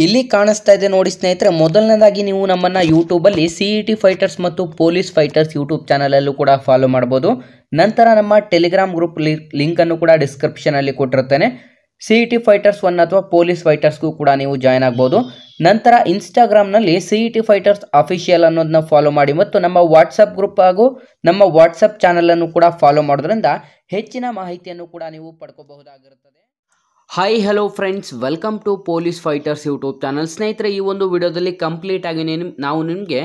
ಇಲ್ಲಿ ಕಾಣಿಸ್ತಾ ಇದೆ ನೋಡಿ ಸ್ನೇಹಿತರೆ, ಮೊದಲನೇದಾಗಿ ನೀವು ನಮ್ಮನ್ನು ಯೂಟ್ಯೂಬಲ್ಲಿ CET ಫೈಟರ್ಸ್ ಮತ್ತು ಪೊಲೀಸ್ ಫೈಟರ್ಸ್ ಯೂಟ್ಯೂಬ್ ಚಾನಲಲ್ಲೂ ಕೂಡ ಫಾಲೋ ಮಾಡ್ಬೋದು. ನಂತರ ನಮ್ಮ ಟೆಲಿಗ್ರಾಮ್ ಗ್ರೂಪ್ ಲಿಂಕನ್ನು ಕೂಡ ಡಿಸ್ಕ್ರಿಪ್ಷನಲ್ಲಿ ಕೊಟ್ಟಿರ್ತೇನೆ. CET ಫೈಟರ್ಸ್ 1 ಅಥವಾ ಪೊಲೀಸ್ ಫೈಟರ್ಸ್ಗೂ ಕೂಡ ನೀವು ಜಾಯ್ನ್ ಆಗ್ಬೋದು. ನಂತರ ಇನ್ಸ್ಟಾಗ್ರಾಮ್ನಲ್ಲಿ CET ಫೈಟರ್ಸ್ ಅಫಿಷಿಯಲ್ ಅನ್ನೋದನ್ನ ಫಾಲೋ ಮಾಡಿ ಮತ್ತು ನಮ್ಮ ವಾಟ್ಸಪ್ ಗ್ರೂಪ್ ಹಾಗೂ ನಮ್ಮ ವಾಟ್ಸಪ್ ಚಾನಲನ್ನು ಕೂಡ ಫಾಲೋ ಮಾಡೋದ್ರಿಂದ ಹೆಚ್ಚಿನ ಮಾಹಿತಿಯನ್ನು ಕೂಡ ನೀವು ಪಡ್ಕೋಬಹುದಾಗಿರುತ್ತದೆ. Hi hello friends, welcome to police fighters YouTube channel. ಸ್ನೇಹಿತರೆ, ಈ ಒಂದು ವಿಡಿಯೋದಲ್ಲಿ ಕಂಪ್ಲೀಟ್ ಆಗಿ ನಾವು ನಿಮಗೆ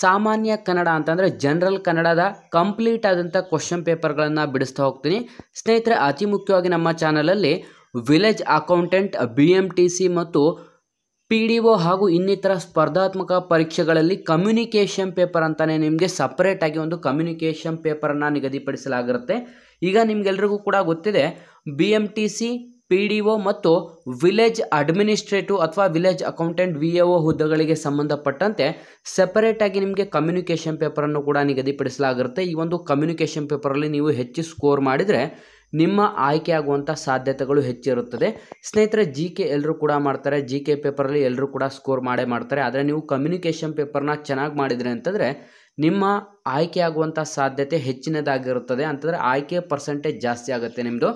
ಸಾಮಾನ್ಯ ಕನ್ನಡ ಅಂತಂದರೆ ಜನರಲ್ ಕನ್ನಡದ ಕಂಪ್ಲೀಟ್ ಆದಂಥ ಕ್ವಶನ್ ಪೇಪರ್ಗಳನ್ನು ಬಿಡಿಸ್ತಾ ಹೋಗ್ತೀನಿ. ಸ್ನೇಹಿತರೆ, ಅತಿ ಮುಖ್ಯವಾಗಿ ನಮ್ಮ ಚಾನಲಲ್ಲಿ ವಿಲೇಜ್ ಅಕೌಂಟೆಂಟ್, BMTC ಮತ್ತು PDO ಹಾಗೂ ಇನ್ನಿತರ ಸ್ಪರ್ಧಾತ್ಮಕ ಪರೀಕ್ಷೆಗಳಲ್ಲಿ ಕಮ್ಯುನಿಕೇಷನ್ ಪೇಪರ್ ಅಂತಲೇ ನಿಮಗೆ ಸಪ್ರೇಟಾಗಿ ಒಂದು ಕಮ್ಯುನಿಕೇಷನ್ ಪೇಪರನ್ನು ನಿಗದಿಪಡಿಸಲಾಗಿರುತ್ತೆ. ಈಗ ನಿಮಗೆಲ್ರಿಗೂ ಕೂಡ ಗೊತ್ತಿದೆ, BMTC, PDO ಮತ್ತು ವಿಲೇಜ್ ಅಡ್ಮಿನಿಸ್ಟ್ರೇಟಿವ್ ಅಥವಾ ವಿಲೇಜ್ ಅಕೌಂಟೆಂಟ್ VAO ಹುದ್ದೆಗಳಿಗೆ ಸಂಬಂಧಪಟ್ಟಂತೆ ಸೆಪರೇಟಾಗಿ ನಿಮಗೆ ಕಮ್ಯುನಿಕೇಷನ್ ಪೇಪರನ್ನು ಕೂಡ ನಿಗದಿಪಡಿಸಲಾಗಿರುತ್ತೆ. ಈ ಒಂದು ಕಮ್ಯುನಿಕೇಷನ್ ಪೇಪರಲ್ಲಿ ನೀವು ಹೆಚ್ಚು ಸ್ಕೋರ್ ಮಾಡಿದರೆ ನಿಮ್ಮ ಆಯ್ಕೆ ಆಗುವಂಥ ಸಾಧ್ಯತೆಗಳು ಹೆಚ್ಚಿರುತ್ತದೆ. ಸ್ನೇಹಿತರೆ, GK ಎಲ್ಲರೂ ಕೂಡ ಮಾಡ್ತಾರೆ, GK ಪೇಪರಲ್ಲಿ ಎಲ್ಲರೂ ಕೂಡ ಸ್ಕೋರ್ ಮಾಡೇ ಮಾಡ್ತಾರೆ. ಆದರೆ ನೀವು ಕಮ್ಯುನಿಕೇಷನ್ ಪೇಪರ್ನ ಚೆನ್ನಾಗಿ ಮಾಡಿದರೆ ಅಂತಂದರೆ ನಿಮ್ಮ ಆಯ್ಕೆ ಆಗುವಂಥ ಸಾಧ್ಯತೆ ಹೆಚ್ಚಿನದಾಗಿರುತ್ತದೆ. ಅಂತಂದರೆ ಆಯ್ಕೆ ಪರ್ಸೆಂಟೇಜ್ ಜಾಸ್ತಿ ಆಗುತ್ತೆ ನಿಮ್ಮದು.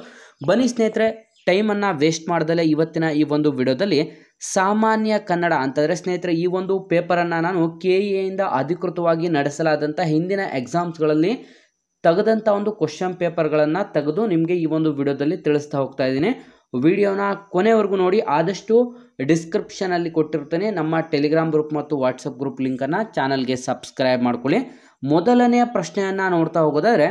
ಬನ್ನಿ ಸ್ನೇಹಿತರೆ, ಟೈಮನ್ನು ವೇಸ್ಟ್ ಮಾಡ್ದಲೇ ಇವತ್ತಿನ ಈ ಒಂದು ವಿಡಿಯೋದಲ್ಲಿ ಸಾಮಾನ್ಯ ಕನ್ನಡ ಅಂತಂದರೆ ಸ್ನೇಹಿತರೆ, ಈ ಒಂದು ಪೇಪರನ್ನು ನಾನು KEಯಿಂದ ಅಧಿಕೃತವಾಗಿ ನಡೆಸಲಾದಂಥ ಹಿಂದಿನ ಎಕ್ಸಾಮ್ಸ್ಗಳಲ್ಲಿ ತೆಗೆದಂಥ ಒಂದು ಕ್ವಶನ್ ಪೇಪರ್ಗಳನ್ನು ತೆಗೆದು ನಿಮಗೆ ಈ ಒಂದು ವಿಡಿಯೋದಲ್ಲಿ ತಿಳಿಸ್ತಾ ಹೋಗ್ತಾ ಇದ್ದೀನಿ. ವಿಡಿಯೋನ ಕೊನೆವರೆಗೂ ನೋಡಿ. ಆದಷ್ಟು ಡಿಸ್ಕ್ರಿಪ್ಷನಲ್ಲಿ ಕೊಟ್ಟಿರ್ತೇನೆ ನಮ್ಮ ಟೆಲಿಗ್ರಾಮ್ ಗ್ರೂಪ್ ಮತ್ತು ವಾಟ್ಸಪ್ ಗ್ರೂಪ್ ಲಿಂಕನ್ನು. ಚಾನಲ್ಗೆ ಸಬ್ಸ್ಕ್ರೈಬ್ ಮಾಡ್ಕೊಳ್ಳಿ. ಮೊದಲನೆಯ ಪ್ರಶ್ನೆಯನ್ನು ನೋಡ್ತಾ ಹೋಗೋದಾದರೆ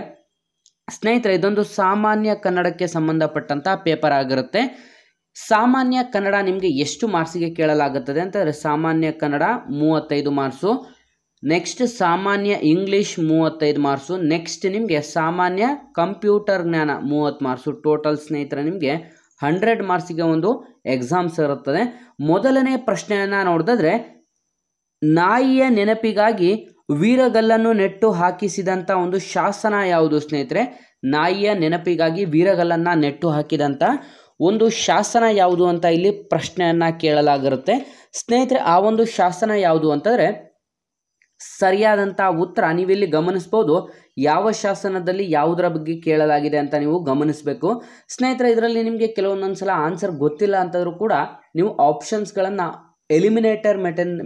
ಸ್ನೇಹಿತರೆ, ಇದೊಂದು ಸಾಮಾನ್ಯ ಕನ್ನಡಕ್ಕೆ ಸಂಬಂಧಪಟ್ಟಂಥ ಪೇಪರ್ ಆಗಿರುತ್ತೆ. ಸಾಮಾನ್ಯ ಕನ್ನಡ ನಿಮಗೆ ಎಷ್ಟು ಮಾರ್ಕ್ಸಿಗೆ ಕೇಳಲಾಗುತ್ತದೆ ಅಂತಂದರೆ ಸಾಮಾನ್ಯ ಕನ್ನಡ 35 ಮಾರ್ಕ್ಸು, ನೆಕ್ಸ್ಟ್ ಸಾಮಾನ್ಯ ಇಂಗ್ಲೀಷ್ 35 ಮಾರ್ಕ್ಸು, ನೆಕ್ಸ್ಟ್ ನಿಮಗೆ ಸಾಮಾನ್ಯ ಕಂಪ್ಯೂಟರ್ ಜ್ಞಾನ 30 ಮಾರ್ಕ್ಸು. ಟೋಟಲ್ ಸ್ನೇಹಿತರೆ ನಿಮಗೆ 100 ಮಾರ್ಕ್ಸಿಗೆ ಒಂದು ಎಕ್ಸಾಮ್ಸ್ ಇರುತ್ತದೆ. ಮೊದಲನೇ ಪ್ರಶ್ನೆಯನ್ನು ನೋಡಿದ್ರೆ, ನಾಯಿಯ ನೆನಪಿಗಾಗಿ ವೀರಗಲ್ಲನ್ನು ನೆಟ್ಟು ಹಾಕಿಸಿದಂಥ ಒಂದು ಶಾಸನ ಯಾವುದು ಸ್ನೇಹಿತರೆ? ನಾಯಿಯ ನೆನಪಿಗಾಗಿ ವೀರಗಲ್ಲನ್ನು ನೆಟ್ಟು ಹಾಕಿದಂಥ ಒಂದು ಶಾಸನ ಯಾವುದು ಅಂತ ಇಲ್ಲಿ ಪ್ರಶ್ನೆಯನ್ನು ಕೇಳಲಾಗಿರುತ್ತೆ. ಸ್ನೇಹಿತರೆ, ಆ ಒಂದು ಶಾಸನ ಯಾವುದು ಅಂತಂದರೆ ಸರಿಯಾದಂಥ ಉತ್ತರ ನೀವಿಲ್ಲಿ ಗಮನಿಸ್ಬೋದು. ಯಾವ ಶಾಸನದಲ್ಲಿ ಯಾವುದರ ಬಗ್ಗೆ ಕೇಳಲಾಗಿದೆ ಅಂತ ನೀವು ಗಮನಿಸಬೇಕು. ಸ್ನೇಹಿತರೆ, ಇದರಲ್ಲಿ ನಿಮಗೆ ಕೆಲವೊಂದೊಂದು ಸಲ ಆನ್ಸರ್ ಗೊತ್ತಿಲ್ಲ ಅಂತಂದರೂ ಕೂಡ ನೀವು ಆಪ್ಷನ್ಸ್ಗಳನ್ನು ಎಲಿಮಿನೇಟರ್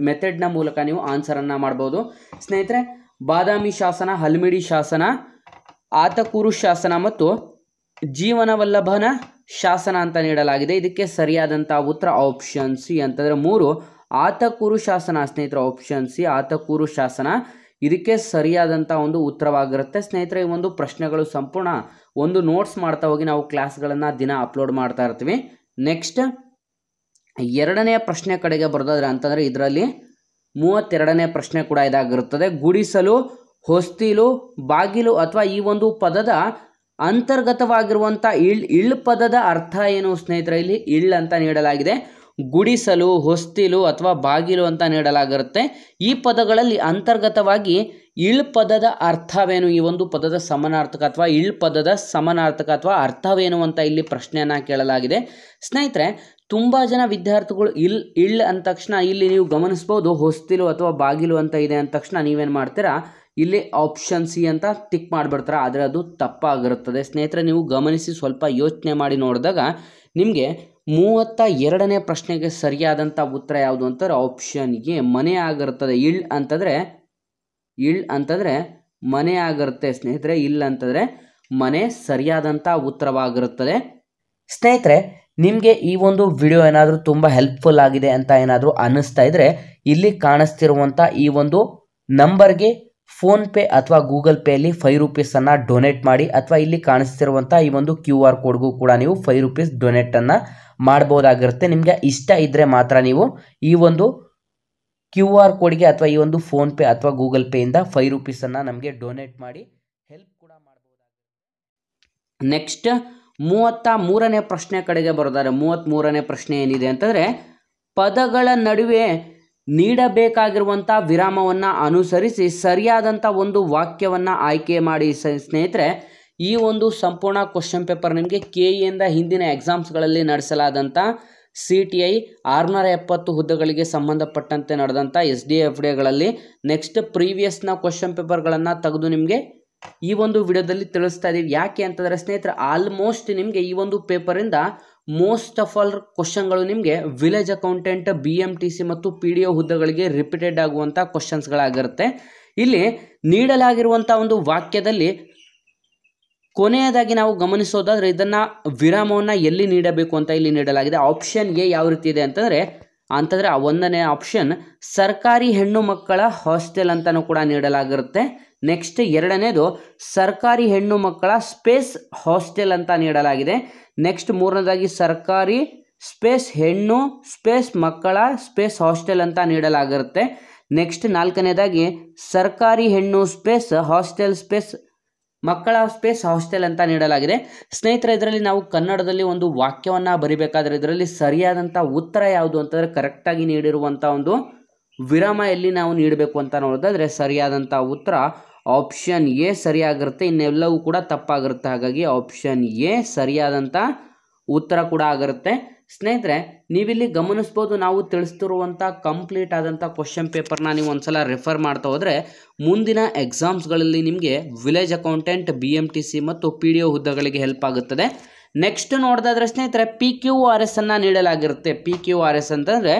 ಮೆಥಡ್ನ ಮೂಲಕ ನೀವು ಆನ್ಸರನ್ನು ಮಾಡ್ಬೋದು. ಸ್ನೇಹಿತರೆ, ಬಾದಾಮಿ ಶಾಸನ, ಹಲ್ಮಿಡಿ ಶಾಸನ, ಆತಕೂರು ಶಾಸನ ಮತ್ತು ಜೀವನವಲ್ಲಭನ ಶಾಸನ ಅಂತ ನೀಡಲಾಗಿದೆ. ಇದಕ್ಕೆ ಸರಿಯಾದಂಥ ಉತ್ತರ ಆಪ್ಷನ್ ಸಿ ಅಂತಂದರೆ 3 ಆತಕೂರು ಶಾಸನ. ಸ್ನೇಹಿತರೆ, ಆಪ್ಷನ್ ಸಿ ಆತಕೂರು ಶಾಸನ ಇದಕ್ಕೆ ಸರಿಯಾದಂಥ ಒಂದು ಉತ್ತರವಾಗಿರುತ್ತೆ. ಸ್ನೇಹಿತರೆ, ಈ ಒಂದು ಪ್ರಶ್ನೆಗಳು ಸಂಪೂರ್ಣ ಒಂದು ನೋಟ್ಸ್ ಮಾಡ್ತಾ ಹೋಗಿ ನಾವು ಕ್ಲಾಸ್ಗಳನ್ನು ದಿನ ಅಪ್ಲೋಡ್ ಮಾಡ್ತಾ ಇರ್ತೀವಿ. ನೆಕ್ಸ್ಟ್ ಎರಡನೆಯ ಪ್ರಶ್ನೆ ಕಡೆಗೆ ಬರೋದಾದ್ರೆ ಅಂತಂದರೆ ಇದರಲ್ಲಿ 32ನೇ ಪ್ರಶ್ನೆ ಕೂಡ ಇದಾಗಿರುತ್ತದೆ. ಗುಡಿಸಲು, ಹೊಸ್ತಿಲು, ಬಾಗಿಲು ಅಥವಾ ಈ ಒಂದು ಪದದ ಅಂತರ್ಗತವಾಗಿರುವಂಥ ಇಳ್ ಪದದ ಅರ್ಥ ಏನು ಸ್ನೇಹಿತರೆ? ಇಲ್ಲಿ ಇಳ್ ಅಂತ ನೀಡಲಾಗಿದೆ. ಗುಡಿಸಲು, ಹೊಸ್ತಿಲು ಅಥವಾ ಬಾಗಿಲು ಅಂತ ನೀಡಲಾಗಿರುತ್ತೆ. ಈ ಪದಗಳಲ್ಲಿ ಅಂತರ್ಗತವಾಗಿ ಇಳ್ ಪದದ ಅರ್ಥವೇನು? ಈ ಒಂದು ಪದದ ಸಮಾನಾರ್ಥಕ ಅಥವಾ ಇಳ್ ಪದದ ಸಮಾನಾರ್ಥಕ ಅಥವಾ ಅರ್ಥವೇನು ಅಂತ ಇಲ್ಲಿ ಪ್ರಶ್ನೆಯನ್ನು ಕೇಳಲಾಗಿದೆ. ಸ್ನೇಹಿತರೆ, ತುಂಬ ಜನ ವಿದ್ಯಾರ್ಥಿಗಳು ಇಳ್ ಅಂದ ತಕ್ಷಣ ಇಲ್ಲಿ ನೀವು ಗಮನಿಸ್ಬೋದು ಹೊಸ್ತಿಲು ಅಥವಾ ಬಾಗಿಲು ಅಂತ ಇದೆ ಅಂದ ತಕ್ಷಣ ನೀವೇನು ಮಾಡ್ತೀರಾ, ಇಲ್ಲಿ ಆಪ್ಷನ್ ಸಿ ಅಂತ ಟಿಕ್ ಮಾಡಿಬಿಡ್ತಾರೆ. ಆದರೆ ಅದು ತಪ್ಪಾಗಿರುತ್ತದೆ. ಸ್ನೇಹಿತರೆ, ನೀವು ಗಮನಿಸಿ ಸ್ವಲ್ಪ ಯೋಚನೆ ಮಾಡಿ ನೋಡಿದಾಗ ನಿಮಗೆ 32ನೇ ಪ್ರಶ್ನೆಗೆ ಸರಿಯಾದಂಥ ಉತ್ತರ ಯಾವುದು ಅಂತಾರೆ ಆಪ್ಷನ್ ಎ ಮನೆ ಆಗಿರುತ್ತದೆ. ಇಳ್ ಅಂತಂದರೆ ಮನೆ ಆಗಿರುತ್ತೆ ಸ್ನೇಹಿತರೆ. ಇಳ್ ಅಂತಂದರೆ ಮನೆ ಸರಿಯಾದಂಥ ಉತ್ತರವಾಗಿರುತ್ತದೆ. ಸ್ನೇಹಿತರೆ, ನಿಮಗೆ ಈ ಒಂದು ವಿಡಿಯೋ ಏನಾದರೂ ತುಂಬ ಹೆಲ್ಪ್ಫುಲ್ ಆಗಿದೆ ಅಂತ ಏನಾದರೂ ಅನ್ನಿಸ್ತಾ ಇದ್ದರೆ ಇಲ್ಲಿ ಕಾಣಿಸ್ತಿರುವಂಥ ಈ ಒಂದು ನಂಬರ್ಗೆ ಫೋನ್ಪೇ ಅಥವಾ ಗೂಗಲ್ ಪೇಯಲ್ಲಿ 5 ರೂಪೀಸನ್ನು ಡೊನೇಟ್ ಮಾಡಿ, ಅಥವಾ ಇಲ್ಲಿ ಕಾಣಿಸ್ತಿರುವಂಥ ಈ ಒಂದು QR ಕೋಡ್ಗೂ ಕೂಡ ನೀವು 5 ರೂಪೀಸ್ ಡೊನೇಟನ್ನು ಮಾಡ್ಬೋದಾಗಿರುತ್ತೆ. ನಿಮಗೆ ಇಷ್ಟ ಇದ್ದರೆ ಮಾತ್ರ ನೀವು ಈ ಒಂದು QR ಕೋಡ್ಗೆ ಅಥವಾ ಈ ಒಂದು ಫೋನ್ಪೇ ಅಥವಾ ಗೂಗಲ್ ಪೇಯಿಂದ 5 ರೂಪೀಸನ್ನು ನಮಗೆ ಡೊನೇಟ್ ಮಾಡಿ ಹೆಲ್ಪ್ ಕೂಡ ಮಾಡ್ಬೋದಾಗಿರುತ್ತೆ. ನೆಕ್ಸ್ಟ್ 33ನೇ ಪ್ರಶ್ನೆ ಕಡೆಗೆ ಬರೋದಾದ್ರೆ 33ನೇ ಪ್ರಶ್ನೆ ಏನಿದೆ ಅಂತಂದರೆ, ಪದಗಳ ನಡುವೆ ನೀಡಬೇಕಾಗಿರುವಂಥ ವಿರಾಮವನ್ನು ಅನುಸರಿಸಿ ಸರಿಯಾದಂಥ ಒಂದು ವಾಕ್ಯವನ್ನು ಆಯ್ಕೆ ಮಾಡಿ. ಸ್ನೇಹಿತರೆ, ಈ ಒಂದು ಸಂಪೂರ್ಣ ಕ್ವಶನ್ ಪೇಪರ್ ನಿಮಗೆ KEಯಿಂದ ಹಿಂದಿನ ಎಕ್ಸಾಮ್ಸ್ಗಳಲ್ಲಿ ನಡೆಸಲಾದಂಥ CTI 670 ಹುದ್ದೆಗಳಿಗೆ ಸಂಬಂಧಪಟ್ಟಂತೆ ನಡೆದಂಥ SDFDಗಳಲ್ಲಿ ನೆಕ್ಸ್ಟ್ ಪ್ರೀವಿಯಸ್ನ ಕ್ವಶನ್ ಪೇಪರ್ಗಳನ್ನು ತೆಗೆದು ನಿಮಗೆ ಈ ಒಂದು ವಿಡಿಯೋದಲ್ಲಿ ತಿಳಿಸ್ತಾ ಇದ್ದೀವಿ. ಯಾಕೆ ಅಂತಂದರೆ ಸ್ನೇಹಿತರೆ, ಆಲ್ಮೋಸ್ಟ್ ನಿಮಗೆ ಈ ಒಂದು ಪೇಪರಿಂದ ಮೋಸ್ಟ್ ಆಫ್ ಆಲ್ ಕ್ವಶನ್ಗಳು ನಿಮಗೆ ವಿಲೇಜ್ ಅಕೌಂಟೆಂಟ್, BMTC ಮತ್ತು PDO ಹುದ್ದೆಗಳಿಗೆ ರಿಪೀಟೆಡ್ ಆಗುವಂಥ ಕ್ವಶನ್ಸ್ಗಳಾಗಿರುತ್ತೆ. ಇಲ್ಲಿ ನೀಡಲಾಗಿರುವಂಥ ಒಂದು ವಾಕ್ಯದಲ್ಲಿ ಕೊನೆಯದಾಗಿ ನಾವು ಗಮನಿಸೋದಾದರೆ ಇದನ್ನು ವಿರಾಮವನ್ನು ಎಲ್ಲಿ ನೀಡಬೇಕು ಅಂತ ಇಲ್ಲಿ ನೀಡಲಾಗಿದೆ. ಆಪ್ಷನ್ ಎ ಯಾವ ರೀತಿ ಇದೆ ಅಂತಂದರೆ ಒಂದನೇ ಆಪ್ಷನ್ ಸರ್ಕಾರಿ ಹೆಣ್ಣು ಮಕ್ಕಳ ಹಾಸ್ಟೆಲ್ ಅಂತಲೂ ಕೂಡ ನೀಡಲಾಗಿರುತ್ತೆ. ನೆಕ್ಸ್ಟ್ ಎರಡನೇದು ಸರ್ಕಾರಿ ಹೆಣ್ಣು ಮಕ್ಕಳ ಸ್ಪೇಸ್ ಹಾಸ್ಟೆಲ್ ಅಂತ ನೀಡಲಾಗಿದೆ. ನೆಕ್ಸ್ಟ್ ಮೂರನೇದಾಗಿ ಸರ್ಕಾರಿ ಸ್ಪೇಸ್ ಹೆಣ್ಣು ಸ್ಪೇಸ್ ಮಕ್ಕಳ ಸ್ಪೇಸ್ ಹಾಸ್ಟೆಲ್ ಅಂತ ನೀಡಲಾಗಿರುತ್ತೆ. ನೆಕ್ಸ್ಟ್ ನಾಲ್ಕನೇದಾಗಿ ಸರ್ಕಾರಿ ಹೆಣ್ಣು ಸ್ಪೇಸ್ ಹಾಸ್ಟೆಲ್ ಸ್ಪೇಸ್ ಮಕ್ಕಳ ಸ್ಪೇಸ್ ಹಾಸ್ಟೆಲ್ ಅಂತ ನೀಡಲಾಗಿದೆ. ಸ್ನೇಹಿತರೆ, ಇದರಲ್ಲಿ ನಾವು ಕನ್ನಡದಲ್ಲಿ ಒಂದು ವಾಕ್ಯವನ್ನು ಬರಿಬೇಕಾದ್ರೆ ಇದರಲ್ಲಿ ಸರಿಯಾದಂಥ ಉತ್ತರ ಯಾವುದು ಅಂತಂದರೆ ಕರೆಕ್ಟಾಗಿ ನೀಡಿರುವಂಥ ಒಂದು ವಿರಾಮ ಎಲ್ಲಿ ನಾವು ನೀಡಬೇಕು ಅಂತ ನೋಡೋದಾದರೆ ಸರಿಯಾದಂಥ ಉತ್ತರ ಆಪ್ಷನ್ ಎ ಸರಿಯಾಗಿರುತ್ತೆ. ಇನ್ನೆಲ್ಲವೂ ಕೂಡ ತಪ್ಪಾಗಿರುತ್ತೆ. ಹಾಗಾಗಿ ಆಪ್ಷನ್ ಎ ಸರಿಯಾದಂಥ ಉತ್ತರ ಕೂಡ ಆಗಿರುತ್ತೆ. ಸ್ನೇಹಿತರೆ, ನೀವಿಲ್ಲಿ ಗಮನಿಸ್ಬೋದು, ನಾವು ತಿಳಿಸ್ತಿರುವಂಥ ಕಂಪ್ಲೀಟ್ ಆದಂಥ ಕ್ವಶನ್ ಪೇಪರ್ನ ನೀವು ಒಂದ್ಸಲ ರೆಫರ್ ಮಾಡ್ತಾ ಹೋದರೆ ಮುಂದಿನ ಎಕ್ಸಾಮ್ಸ್ಗಳಲ್ಲಿ ನಿಮಗೆ ವಿಲೇಜ್ ಅಕೌಂಟೆಂಟ್, BMTC ಮತ್ತು PDO ಹುದ್ದೆಗಳಿಗೆ ಹೆಲ್ಪ್ ಆಗುತ್ತದೆ. ನೆಕ್ಸ್ಟ್ ನೋಡೋದಾದರೆ ಸ್ನೇಹಿತರೆ, PQRS ಅನ್ನು ನೀಡಲಾಗಿರುತ್ತೆ. PQRS ಅಂತಂದರೆ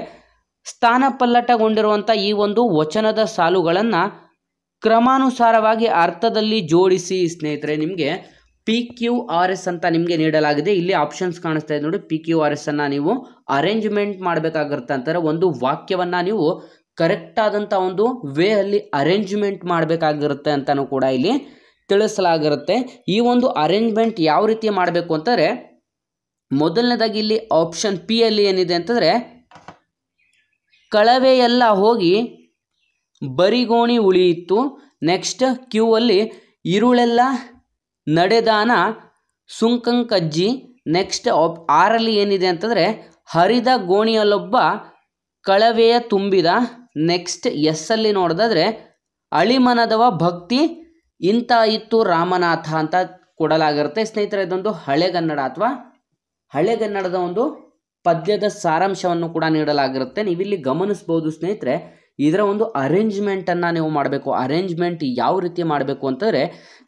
ಸ್ಥಾನಪಲ್ಲಟಗೊಂಡಿರುವಂಥ ಈ ಒಂದು ವಚನದ ಸಾಲುಗಳನ್ನು ಕ್ರಮಾನುಸಾರವಾಗಿ ಅರ್ಥದಲ್ಲಿ ಜೋಡಿಸಿ. ಸ್ನೇಹಿತರೆ, ನಿಮಗೆ PQRS ಅಂತ ನಿಮಗೆ ನೀಡಲಾಗಿದೆ. ಇಲ್ಲಿ ಆಪ್ಷನ್ಸ್ ಕಾಣಿಸ್ತಾ ಇದೆ ನೋಡಿ. PQRS ಅನ್ನು ನೀವು ಅರೇಂಜ್ಮೆಂಟ್ ಮಾಡಬೇಕಾಗಿರುತ್ತೆ. ಅಂತಾರೆ ಒಂದು ವಾಕ್ಯವನ್ನು ನೀವು ಕರೆಕ್ಟ್ ಆದಂಥ ಒಂದು ವೇ ಅಲ್ಲಿ ಅರೇಂಜ್ಮೆಂಟ್ ಮಾಡಬೇಕಾಗಿರುತ್ತೆ ಅಂತಲೂ ಕೂಡ ಇಲ್ಲಿ ತಿಳಿಸಲಾಗಿರುತ್ತೆ. ಈ ಒಂದು ಅರೇಂಜ್ಮೆಂಟ್ ಯಾವ ರೀತಿ ಮಾಡಬೇಕು ಅಂತಂದರೆ ಮೊದಲನೇದಾಗಿ ಇಲ್ಲಿ ಆಪ್ಷನ್ ಪಿ ಅಲ್ಲಿ ಏನಿದೆ ಅಂತಂದರೆ ಕಳವೆಯೆಲ್ಲ ಹೋಗಿ ಬರಿಗೋಣಿ ಉಳಿಯಿತು. ನೆಕ್ಸ್ಟ್ ಕ್ಯೂ ಅಲ್ಲಿ ಇರುಳೆಲ್ಲ ನಡೆದಾನ ಸುಂಕಂಕಜ್ಜಿ. ನೆಕ್ಸ್ಟ್ ಆರಲ್ಲಿ ಏನಿದೆ ಅಂತಂದರೆ ಹರಿದ ಗೋಣಿಯಲ್ಲೊಬ್ಬ ಕಳವೆಯ ತುಂಬಿದ. ನೆಕ್ಸ್ಟ್ ಎಸ್ ಅಲ್ಲಿ ನೋಡೋದಾದರೆ ಅಳಿಮನದವ ಭಕ್ತಿ ಇಂಥ ಇತ್ತು ರಾಮನಾಥ ಅಂತ ಕೊಡಲಾಗಿರುತ್ತೆ. ಸ್ನೇಹಿತರೆ, ಇದೊಂದು ಹಳೆಗನ್ನಡ ಅಥವಾ ಹಳೆಗನ್ನಡದ ಒಂದು ಪದ್ಯದ ಸಾರಾಂಶವನ್ನು ಕೂಡ ನೀಡಲಾಗಿರುತ್ತೆ. ನೀವಿಲ್ಲಿ ಗಮನಿಸ್ಬೋದು ಸ್ನೇಹಿತರೆ, ಇದರ ಒಂದು ಅರೇಂಜ್ಮೆಂಟನ್ನು ನೀವು ಮಾಡಬೇಕು. ಅರೇಂಜ್ಮೆಂಟ್ ಯಾವ ರೀತಿ ಮಾಡಬೇಕು ಅಂತಂದರೆ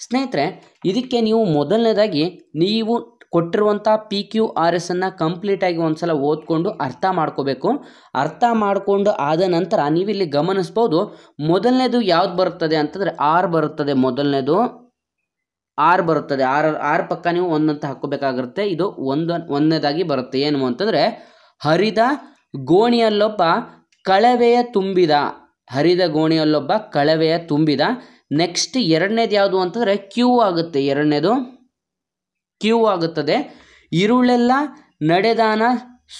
ಸ್ನೇಹಿತರೆ, ಇದಕ್ಕೆ ನೀವು ಮೊದಲನೇದಾಗಿ ನೀವು ಕೊಟ್ಟಿರುವಂಥ PQRS ಅನ್ನು ಕಂಪ್ಲೀಟಾಗಿ ಒಂದ್ಸಲ ಓದ್ಕೊಂಡು ಅರ್ಥ ಮಾಡ್ಕೋಬೇಕು. ಅರ್ಥ ಮಾಡಿಕೊಂಡು ಆದ ನಂತರ ನೀವಿಲ್ಲಿ ಗಮನಿಸ್ಬೋದು, ಮೊದಲನೇದು ಯಾವ್ದು ಬರುತ್ತದೆ ಅಂತಂದರೆ ಆರ್ ಬರುತ್ತದೆ. ಮೊದಲನೇದು ಆರ್ ಬರುತ್ತದೆ. ಆರ್ ಪಕ್ಕ ನೀವು ಒಂದಂತ ಹಾಕೋಬೇಕಾಗಿರುತ್ತೆ. ಇದು ಒಂದನೇದಾಗಿ ಬರುತ್ತೆ. ಏನು ಅಂತಂದರೆ ಹರಿದ ಗೋಣಿಯಲ್ಲೊಬ್ಬ ಕಳವೆಯ ತುಂಬಿದ. ಹರಿದ ಗೋಣಿಯಲ್ಲೊಬ್ಬ ಕಳವೆಯ ತುಂಬಿದ. ನೆಕ್ಸ್ಟ್ ಎರಡನೇದು ಯಾವುದು ಅಂತಂದರೆ ಕ್ಯೂ ಆಗುತ್ತೆ. ಎರಡನೇದು ಕ್ಯೂ ಆಗುತ್ತದೆ. ಇರುಳೆಲ್ಲ ನಡೆದಾನ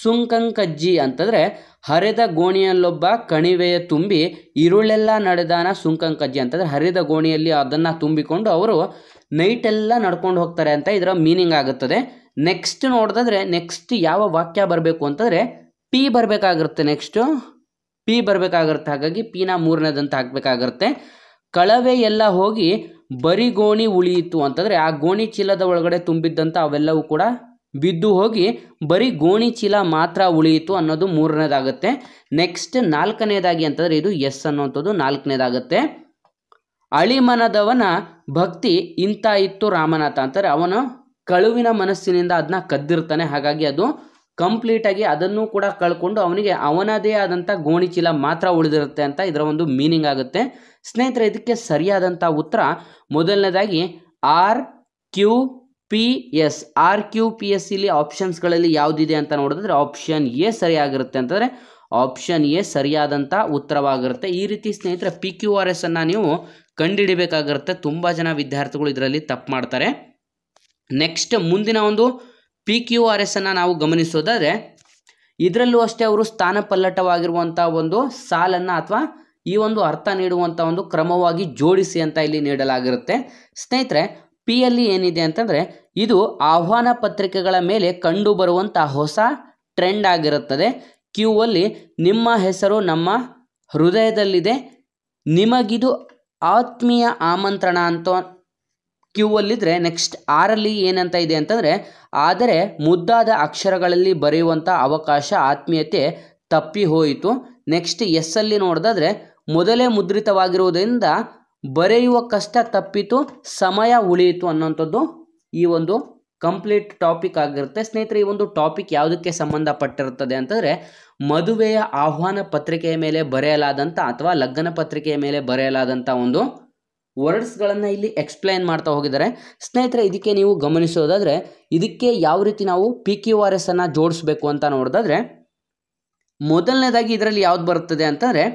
ಸುಂಕಂಕಜ್ಜಿ ಅಂತಂದರೆ ಹರಿದ ಗೋಣಿಯಲ್ಲೊಬ್ಬ ಕಣಿವೆಯ ತುಂಬಿ ಇರುಳೆಲ್ಲ ನಡೆದಾನ ಸುಂಕಂಕಜ್ಜಿ ಅಂತಂದರೆ ಹರಿದ ಗೋಣಿಯಲ್ಲಿ ಅದನ್ನು ತುಂಬಿಕೊಂಡು ಅವರು ನೈಟೆಲ್ಲ ನಡ್ಕೊಂಡು ಹೋಗ್ತಾರೆ ಅಂತ ಇದರ ಮೀನಿಂಗ್ ಆಗುತ್ತದೆ. ನೆಕ್ಸ್ಟ್ ನೋಡಿದ್ರೆ ನೆಕ್ಸ್ಟ್ ಯಾವ ವಾಕ್ಯ ಬರಬೇಕು ಅಂತಂದರೆ ಪಿ ಬರಬೇಕಾಗಿರುತ್ತೆ. ನೆಕ್ಸ್ಟು ಪಿ ಬರಬೇಕಾಗಿರುತ್ತೆ. ಹಾಗಾಗಿ ಪಿನ ಮೂರನೇದಂತ ಹಾಕಬೇಕಾಗಿರುತ್ತೆ. ಕಳವೆ ಎಲ್ಲ ಹೋಗಿ ಬರಿ ಗೋಣಿ ಉಳಿಯಿತು ಅಂತಂದರೆ ಆ ಗೋಣಿ ಚೀಲದ ಒಳಗಡೆ ತುಂಬಿದ್ದಂಥ ಅವೆಲ್ಲವೂ ಕೂಡ ಬಿದ್ದು ಹೋಗಿ ಬರೀ ಗೋಣಿ ಚೀಲ ಮಾತ್ರ ಉಳಿಯಿತು ಅನ್ನೋದು ಮೂರನೇದಾಗುತ್ತೆ. ನೆಕ್ಸ್ಟ್ ನಾಲ್ಕನೇದಾಗಿ ಅಂತಂದರೆ ಇದು ಎಸ್ ಅನ್ನೋಂಥದ್ದು ನಾಲ್ಕನೇದಾಗುತ್ತೆ. ಅಳಿಮನದವನ ಭಕ್ತಿ ಇಂಥ ಇತ್ತು ರಾಮನಾಥ ಅಂತಾರೆ. ಅವನು ಕಳುವಿನ ಮನಸ್ಸಿನಿಂದ ಅದನ್ನ ಕದ್ದಿರ್ತಾನೆ. ಹಾಗಾಗಿ ಅದು ಕಂಪ್ಲೀಟಾಗಿ ಅದನ್ನು ಕೂಡ ಕಳ್ಕೊಂಡು ಅವನಿಗೆ ಅವನದೇ ಆದಂಥ ಗೋಣಿ ಚೀಲ ಮಾತ್ರ ಉಳಿದಿರುತ್ತೆ ಅಂತ ಇದರ ಒಂದು ಮೀನಿಂಗ್ ಆಗುತ್ತೆ. ಸ್ನೇಹಿತರೆ, ಇದಕ್ಕೆ ಸರಿಯಾದಂಥ ಉತ್ತರ ಮೊದಲನೇದಾಗಿ RQPS. RQPS ಇಲ್ಲಿ ಆಪ್ಷನ್ಸ್ಗಳಲ್ಲಿ ಯಾವುದಿದೆ ಅಂತ ನೋಡಿದ್ರೆ ಆಪ್ಷನ್ ಎ ಸರಿಯಾಗಿರುತ್ತೆ. ಅಂತಂದರೆ ಆಪ್ಷನ್ ಎ ಸರಿಯಾದಂಥ ಉತ್ತರವಾಗಿರುತ್ತೆ. ಈ ರೀತಿ ಸ್ನೇಹಿತರೆ PQRS ಅನ್ನು ನೀವು ಕಂಡುಹಿಡಿಬೇಕಾಗಿರುತ್ತೆ. ತುಂಬ ಜನ ವಿದ್ಯಾರ್ಥಿಗಳು ಇದರಲ್ಲಿ ತಪ್ಪು ಮಾಡ್ತಾರೆ. ನೆಕ್ಸ್ಟ್ ಮುಂದಿನ ಒಂದು PQRS ಅನ್ನು ನಾವು ಗಮನಿಸೋದಾದರೆ ಇದರಲ್ಲೂ ಅಷ್ಟೇ ಅವರು ಸ್ಥಾನಪಲ್ಲಟವಾಗಿರುವಂಥ ಒಂದು ಸಾಲನ್ನು ಅಥವಾ ಈ ಒಂದು ಅರ್ಥ ನೀಡುವಂಥ ಒಂದು ಕ್ರಮವಾಗಿ ಜೋಡಿಸಿ ಅಂತ ಇಲ್ಲಿ ನೀಡಲಾಗಿರುತ್ತೆ. ಸ್ನೇಹಿತರೆ, ಪಿ ಅಲ್ಲಿ ಏನಿದೆ ಅಂತಂದರೆ ಇದು ಆಹ್ವಾನ ಪತ್ರಿಕೆಗಳ ಮೇಲೆ ಕಂಡು ಬರುವಂಥ ಹೊಸ ಟ್ರೆಂಡ್ ಆಗಿರುತ್ತದೆ. ಕ್ಯೂ ಅಲ್ಲಿ ನಿಮ್ಮ ಹೆಸರು ನಮ್ಮ ಹೃದಯದಲ್ಲಿದೆ, ನಿಮಗಿದು ಆತ್ಮೀಯ ಆಮಂತ್ರಣ ಅಂತ ಕ್ಯೂ ಅಲ್ಲಿದ್ರೆ ನೆಕ್ಸ್ಟ್ ಆರಲ್ಲಿ ಏನಂತ ಇದೆ ಅಂತಂದರೆ ಆದರೆ ಮುದ್ದಾದ ಅಕ್ಷರಗಳಲ್ಲಿ ಬರೆಯುವಂಥ ಅವಕಾಶ ಆತ್ಮೀಯತೆ ತಪ್ಪಿ ಹೋಯಿತು. ನೆಕ್ಸ್ಟ್ ಎಸ್ ಅಲ್ಲಿ ನೋಡಿದ್ರೆ ಮೊದಲೇ ಮುದ್ರಿತವಾಗಿರುವುದರಿಂದ ಬರೆಯುವ ಕಷ್ಟ ತಪ್ಪಿತು, ಸಮಯ ಉಳಿಯಿತು ಅನ್ನೋಂಥದ್ದು ಈ ಒಂದು ಕಂಪ್ಲೀಟ್ ಟಾಪಿಕ್ ಆಗಿರುತ್ತೆ. ಸ್ನೇಹಿತರೆ, ಈ ಒಂದು ಟಾಪಿಕ್ ಯಾವುದಕ್ಕೆ ಸಂಬಂಧಪಟ್ಟಿರುತ್ತದೆ ಅಂತಂದರೆ ಮದುವೆಯ ಆಹ್ವಾನ ಪತ್ರಿಕೆಯ ಮೇಲೆ ಬರೆಯಲಾದಂಥ ಅಥವಾ ಲಗ್ನ ಪತ್ರಿಕೆಯ ಮೇಲೆ ಬರೆಯಲಾದಂಥ ಒಂದು ವರ್ಡ್ಸ್ಗಳನ್ನು ಇಲ್ಲಿ ಎಕ್ಸ್ಪ್ಲೈನ್ ಮಾಡ್ತಾ ಹೋಗಿದ್ದಾರೆ. ಸ್ನೇಹಿತರೆ, ಇದಕ್ಕೆ ನೀವು ಗಮನಿಸೋದಾದರೆ ಇದಕ್ಕೆ ಯಾವ ರೀತಿ ನಾವು PQRS ಅನ್ನು ಜೋಡಿಸ್ಬೇಕು ಅಂತ ನೋಡೋದಾದರೆ ಮೊದಲನೇದಾಗಿ ಇದರಲ್ಲಿ ಯಾವ್ದು ಬರುತ್ತದೆ ಅಂತಂದರೆ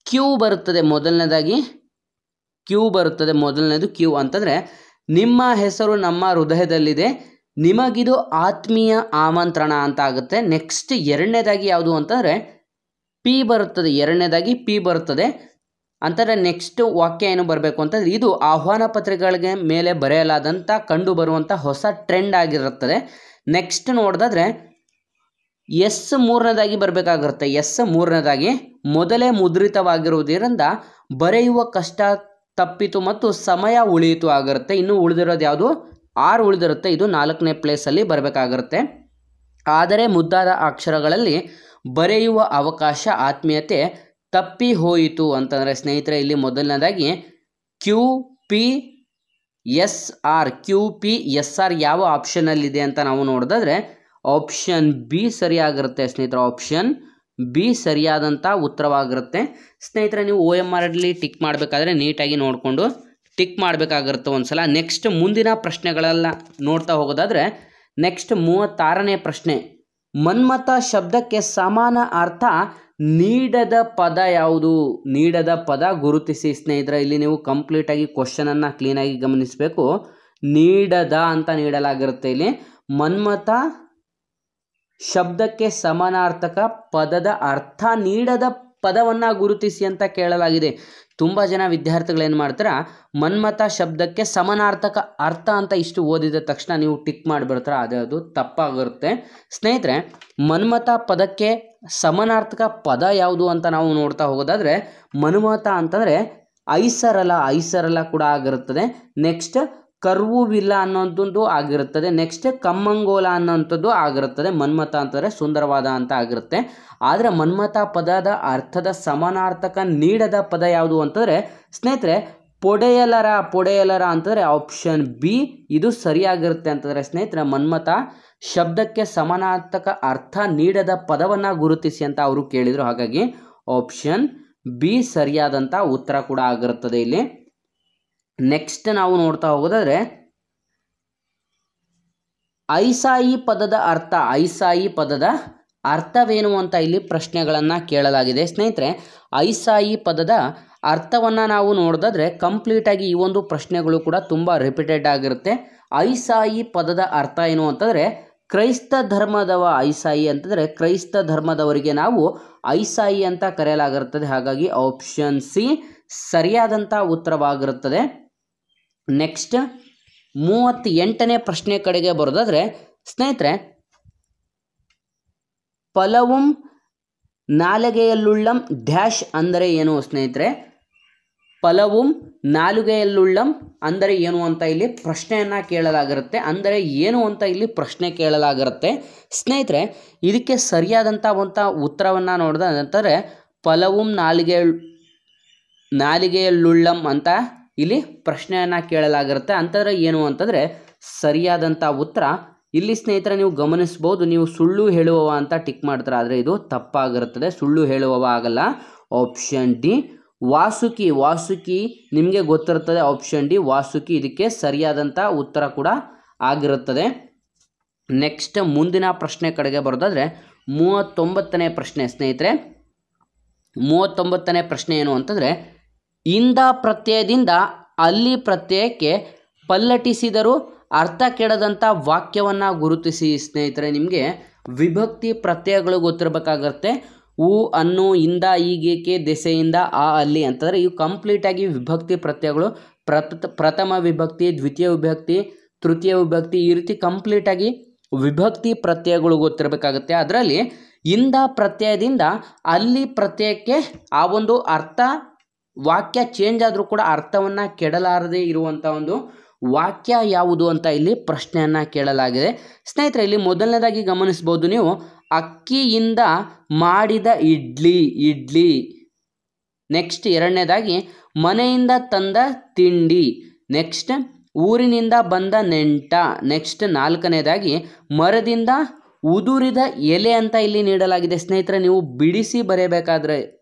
ಕ್ಯೂ ಬರುತ್ತದೆ. ಮೊದಲನೇದು ಕ್ಯೂ ಅಂತಂದರೆ ನಿಮ್ಮ ಹೆಸರು ನಮ್ಮ ಹೃದಯದಲ್ಲಿದೆ, ನಿಮಗಿದು ಆತ್ಮೀಯ ಆಮಂತ್ರಣ ಅಂತ ಆಗುತ್ತೆ. ನೆಕ್ಸ್ಟ್ ಎರಡನೇದಾಗಿ ಯಾವುದು ಅಂತಂದರೆ ಪಿ ಬರುತ್ತದೆ. ಅಂತಂದರೆ ನೆಕ್ಸ್ಟ್ ವಾಕ್ಯ ಏನು ಬರಬೇಕು ಅಂತಂದರೆ ಇದು ಆಹ್ವಾನ ಪತ್ರಿಕೆಗಳಿಗೆ ಮೇಲೆ ಬರೆಯಲಾದಂಥ ಕಂಡು ಬರುವಂಥ ಹೊಸ ಟ್ರೆಂಡ್ ಆಗಿರುತ್ತದೆ. ನೆಕ್ಸ್ಟ್ ನೋಡಿದ್ರೆ ಎಸ್ ಮೂರನೇದಾಗಿ ಬರಬೇಕಾಗಿರುತ್ತೆ. ಮೊದಲೇ ಮುದ್ರಿತವಾಗಿರುವುದರಿಂದ ಬರೆಯುವ ಕಷ್ಟ ತಪ್ಪಿತು ಮತ್ತು ಸಮಯ ಉಳಿಯಿತು ಆಗಿರುತ್ತೆ. ಇನ್ನು ಉಳಿದಿರೋದು ಯಾವುದು 6 ಉಳಿದಿರುತ್ತೆ. ಇದು 4ನೇ ಪ್ಲೇಸಲ್ಲಿ ಬರಬೇಕಾಗಿರುತ್ತೆ. ಆದರೆ ಮುದ್ದಾದ ಅಕ್ಷರಗಳಲ್ಲಿ ಬರೆಯುವ ಅವಕಾಶ ಆತ್ಮೀಯತೆ ತಪ್ಪಿ ಹೋಯಿತು ಅಂತಂದರೆ ಸ್ನೇಹಿತರೆ ಇಲ್ಲಿ ಮೊದಲನೇದಾಗಿ QPSR ಯಾವ ಆಪ್ಷನಲ್ಲಿದೆ ಅಂತ ನಾವು ನೋಡಿದ್ರೆ ಆಪ್ಷನ್ ಬಿ ಸರಿಯಾಗಿರುತ್ತೆ ಸ್ನೇಹಿತರೆ. ಆಪ್ಷನ್ ಬಿ ಸರಿಯಾದಂಥ ಉತ್ತರವಾಗಿರುತ್ತೆ. ಸ್ನೇಹಿತರೆ, ನೀವು OMR ಅಲ್ಲಿ ಟಿಕ್ ಮಾಡಬೇಕಾದ್ರೆ ನೀಟಾಗಿ ನೋಡಿಕೊಂಡು ಟಿಕ್ ಮಾಡಬೇಕಾಗಿರುತ್ತೆ ಒಂದ್ಸಲ. ನೆಕ್ಸ್ಟ್ ಮುಂದಿನ ಪ್ರಶ್ನೆಗಳೆಲ್ಲ ನೋಡ್ತಾ ಹೋಗೋದಾದರೆ ನೆಕ್ಸ್ಟ್ 36ನೇ ಪ್ರಶ್ನೆ, ಮನ್ಮಥ ಶಬ್ದಕ್ಕೆ ಸಮಾನ ಅರ್ಥ ನೀಡದ ಪದ ಯಾವುದು? ನೀಡದ ಪದ ಗುರುತಿಸಿ. ಸ್ನೇಹಿತರೆ, ಇಲ್ಲಿ ನೀವು ಕಂಪ್ಲೀಟಾಗಿ ಕ್ವಶನನ್ನು ಕ್ಲೀನಾಗಿ ಗಮನಿಸಬೇಕು. ನೀಡದ ಅಂತ ನೀಡಲಾಗಿರುತ್ತೆ. ಇಲ್ಲಿ ಮನ್ಮಥ ಶಬ್ದಕ್ಕೆ ಸಮಾನಾರ್ಥಕ ಪದದ ಅರ್ಥ ನೀಡದ ಪದವನ್ನು ಗುರುತಿಸಿ ಅಂತ ಕೇಳಲಾಗಿದೆ. ತುಂಬ ಜನ ವಿದ್ಯಾರ್ಥಿಗಳೇನು ಮಾಡ್ತಾರೆ, ಮನ್ಮಥ ಶಬ್ದಕ್ಕೆ ಸಮಾನಾರ್ಥಕ ಅರ್ಥ ಅಂತ ಇಷ್ಟು ಓದಿದ ತಕ್ಷಣ ನೀವು ಟಿಕ್ ಮಾಡಿಬಿಡ್ತಾರೆ. ಅದು ತಪ್ಪಾಗಿರುತ್ತೆ. ಸ್ನೇಹಿತರೆ, ಮನ್ಮಥ ಪದಕ್ಕೆ ಸಮಾನಾರ್ಥಕ ಪದ ಯಾವುದು ಅಂತ ನಾವು ನೋಡ್ತಾ ಹೋಗೋದಾದರೆ ಮನ್ಮಥ ಅಂತಂದರೆ ಐಸರಲ ಕೂಡ ಆಗಿರುತ್ತದೆ. ನೆಕ್ಸ್ಟ್ ಕರ್ವುವಿಲ್ಲ ಅನ್ನೋಂಥದ್ದು ಆಗಿರುತ್ತದೆ. ನೆಕ್ಸ್ಟ್ ಕಮ್ಮಂಗೋಲ ಅನ್ನೋಂಥದ್ದು ಆಗಿರುತ್ತದೆ. ಮನ್ಮಥ ಅಂತಂದರೆ ಸುಂದರವಾದ ಅಂತ ಆಗಿರುತ್ತೆ. ಆದರೆ ಮನ್ಮಥ ಪದದ ಅರ್ಥದ ಸಮಾನಾರ್ಥಕ ನೀಡದ ಪದ ಯಾವುದು ಅಂತಂದರೆ ಸ್ನೇಹಿತರೆ ಪೊಡೆಯಲರ ಅಂತಂದರೆ ಆಪ್ಷನ್ ಬಿ ಇದು ಸರಿಯಾಗಿರುತ್ತೆ ಅಂತಂದರೆ ಸ್ನೇಹಿತರೆ ಮನ್ಮಥ ಶಬ್ದಕ್ಕೆ ಸಮಾನಾರ್ಥಕ ಅರ್ಥ ನೀಡದ ಪದವನ್ನು ಗುರುತಿಸಿ ಅಂತ ಅವರು ಕೇಳಿದರು. ಹಾಗಾಗಿ ಆಪ್ಷನ್ ಬಿ ಸರಿಯಾದಂಥ ಉತ್ತರ ಕೂಡ ಆಗಿರುತ್ತದೆ ಇಲ್ಲಿ. ನೆಕ್ಸ್ಟ್ ನಾವು ನೋಡ್ತಾ ಹೋಗೋದಾದ್ರೆ ಐಸಾಯಿ ಪದದ ಅರ್ಥವೇನು ಅಂತ ಇಲ್ಲಿ ಪ್ರಶ್ನೆಗಳನ್ನು ಕೇಳಲಾಗಿದೆ. ಸ್ನೇಹಿತರೆ, ಐಸಾಯಿ ಪದದ ಅರ್ಥವನ್ನು ನಾವು ನೋಡೋದಾದ್ರೆ ಕಂಪ್ಲೀಟಾಗಿ ಈ ಒಂದು ಪ್ರಶ್ನೆಗಳು ಕೂಡ ತುಂಬ ರಿಪೀಟೆಡ್ ಆಗಿರುತ್ತೆ. ಐಸಾಯಿ ಪದದ ಅರ್ಥ ಏನು ಅಂತಂದರೆ ಕ್ರೈಸ್ತ ಧರ್ಮದವ. ಐಸಾಯಿ ಅಂತಂದರೆ ಕ್ರೈಸ್ತ ಧರ್ಮದವರಿಗೆ ನಾವು ಐಸಾಯಿ ಅಂತ ಕರೆಯಲಾಗಿರುತ್ತದೆ. ಹಾಗಾಗಿ ಆಪ್ಷನ್ ಸಿ ಸರಿಯಾದಂಥ ಉತ್ತರವಾಗಿರುತ್ತದೆ. ನೆಕ್ಸ್ಟ್ 38ನೇ ಪ್ರಶ್ನೆ ಕಡೆಗೆ ಬರೋದಾದರೆ ಸ್ನೇಹಿತರೆ, ಪಲವುಂ ನಾಲಿಗೆಯಲ್ಲುಳ್ಳಂ ಡ್ಯಾಶ್ ಅಂದರೆ ಏನು? ಸ್ನೇಹಿತರೆ, ಪಲವುಂ ನಾಲಿಗೆಯಲ್ಲುಳ್ಳಂ ಅಂದರೆ ಏನು ಅಂತ ಇಲ್ಲಿ ಪ್ರಶ್ನೆಯನ್ನು ಕೇಳಲಾಗಿರುತ್ತೆ. ಅಂದರೆ ಏನು ಅಂತ ಇಲ್ಲಿ ಪ್ರಶ್ನೆ ಕೇಳಲಾಗಿರುತ್ತೆ. ಸ್ನೇಹಿತರೆ, ಇದಕ್ಕೆ ಸರಿಯಾದಂಥ ಒಂದು ಉತ್ತರವನ್ನು ನೋಡಿದ ನಂತರ ಪಲವುಂ ನಾಲಿಗೆಯಲ್ಲುಳ್ಳಂ ಅಂತ ಇಲ್ಲಿ ಪ್ರಶ್ನೆಯನ್ನು ಕೇಳಲಾಗಿರುತ್ತೆ. ಅಂತಂದರೆ ಏನು ಅಂತಂದರೆ ಸರಿಯಾದಂಥ ಉತ್ತರ ಇಲ್ಲಿ ಸ್ನೇಹಿತರೆ ನೀವು ಗಮನಿಸ್ಬೋದು. ನೀವು ಸುಳ್ಳು ಹೇಳುವವ ಅಂತ ಟಿಕ್ ಮಾಡ್ತಾರೆ, ಆದರೆ ಇದು ತಪ್ಪಾಗಿರುತ್ತದೆ. ಸುಳ್ಳು ಹೇಳುವವ ಆಗಲ್ಲ. ಆಪ್ಷನ್ ಡಿ ವಾಸುಕಿ ನಿಮಗೆ ಗೊತ್ತಿರುತ್ತದೆ. ಆಪ್ಷನ್ ಡಿ ವಾಸುಕಿ ಇದಕ್ಕೆ ಸರಿಯಾದಂಥ ಉತ್ತರ ಕೂಡ ಆಗಿರುತ್ತದೆ. ನೆಕ್ಸ್ಟ್ ಮುಂದಿನ ಪ್ರಶ್ನೆ ಕಡೆಗೆ ಬರೋದಾದರೆ 39ನೇ ಪ್ರಶ್ನೆ. ಸ್ನೇಹಿತರೆ, 39ನೇ ಪ್ರಶ್ನೆ ಏನು ಅಂತಂದರೆ ಇಂದ ಪ್ರತ್ಯಯದಿಂದ ಅಲ್ಲಿ ಪ್ರತ್ಯಯಕ್ಕೆ ಪಲ್ಲಟಿಸಿದರೂ ಅರ್ಥ ಕೆಡದಂಥ ವಾಕ್ಯವನ್ನು ಗುರುತಿಸಿ. ಸ್ನೇಹಿತರೆ, ನಿಮಗೆ ವಿಭಕ್ತಿ ಪ್ರತ್ಯಯಗಳು ಗೊತ್ತಿರಬೇಕಾಗತ್ತೆ. ಉ, ಅನ್ನು, ಇಂದ, ಈಗೇಕೆ, ದೆಸೆಯಿಂದ, ಆ, ಅಲ್ಲಿ ಅಂತಂದರೆ ಇವು ಕಂಪ್ಲೀಟಾಗಿ ವಿಭಕ್ತಿ ಪ್ರತ್ಯಯಗಳು. ಪ್ರಥಮ ವಿಭಕ್ತಿ, ದ್ವಿತೀಯ ವಿಭಕ್ತಿ, ತೃತೀಯ ವಿಭಕ್ತಿ, ಈ ರೀತಿ ಕಂಪ್ಲೀಟಾಗಿ ವಿಭಕ್ತಿ ಪ್ರತ್ಯಯಗಳು ಗೊತ್ತಿರಬೇಕಾಗುತ್ತೆ. ಅದರಲ್ಲಿ ಇಂದ ಪ್ರತ್ಯಯದಿಂದ ಅಲ್ಲಿ ಪ್ರತ್ಯಯಕ್ಕೆ ಆ ಒಂದು ಅರ್ಥ ವಾಕ್ಯ ಚೇಂಜ್ ಆದರೂ ಕೂಡ ಅರ್ಥವನ್ನು ಕೆಡಲಾರದೆ ಇರುವಂಥ ಒಂದು ವಾಕ್ಯ ಯಾವುದು ಅಂತ ಇಲ್ಲಿ ಪ್ರಶ್ನೆಯನ್ನು ಕೇಳಲಾಗಿದೆ. ಸ್ನೇಹಿತರೆ, ಇಲ್ಲಿ ಮೊದಲನೇದಾಗಿ ಗಮನಿಸ್ಬೋದು ನೀವು, ಅಕ್ಕಿಯಿಂದ ಮಾಡಿದ ಇಡ್ಲಿ. ನೆಕ್ಸ್ಟ್ ಎರಡನೇದಾಗಿ ಮನೆಯಿಂದ ತಂದ ತಿಂಡಿ. ನೆಕ್ಸ್ಟ್ ಊರಿನಿಂದ ಬಂದ ನೆಂಟ. ನೆಕ್ಸ್ಟ್ ನಾಲ್ಕನೇದಾಗಿ ಮರದಿಂದ ಉದುರಿದ ಎಲೆ ಅಂತ ಇಲ್ಲಿ ನೀಡಲಾಗಿದೆ. ಸ್ನೇಹಿತರೆ, ನೀವು ಬಿಡಿಸಿ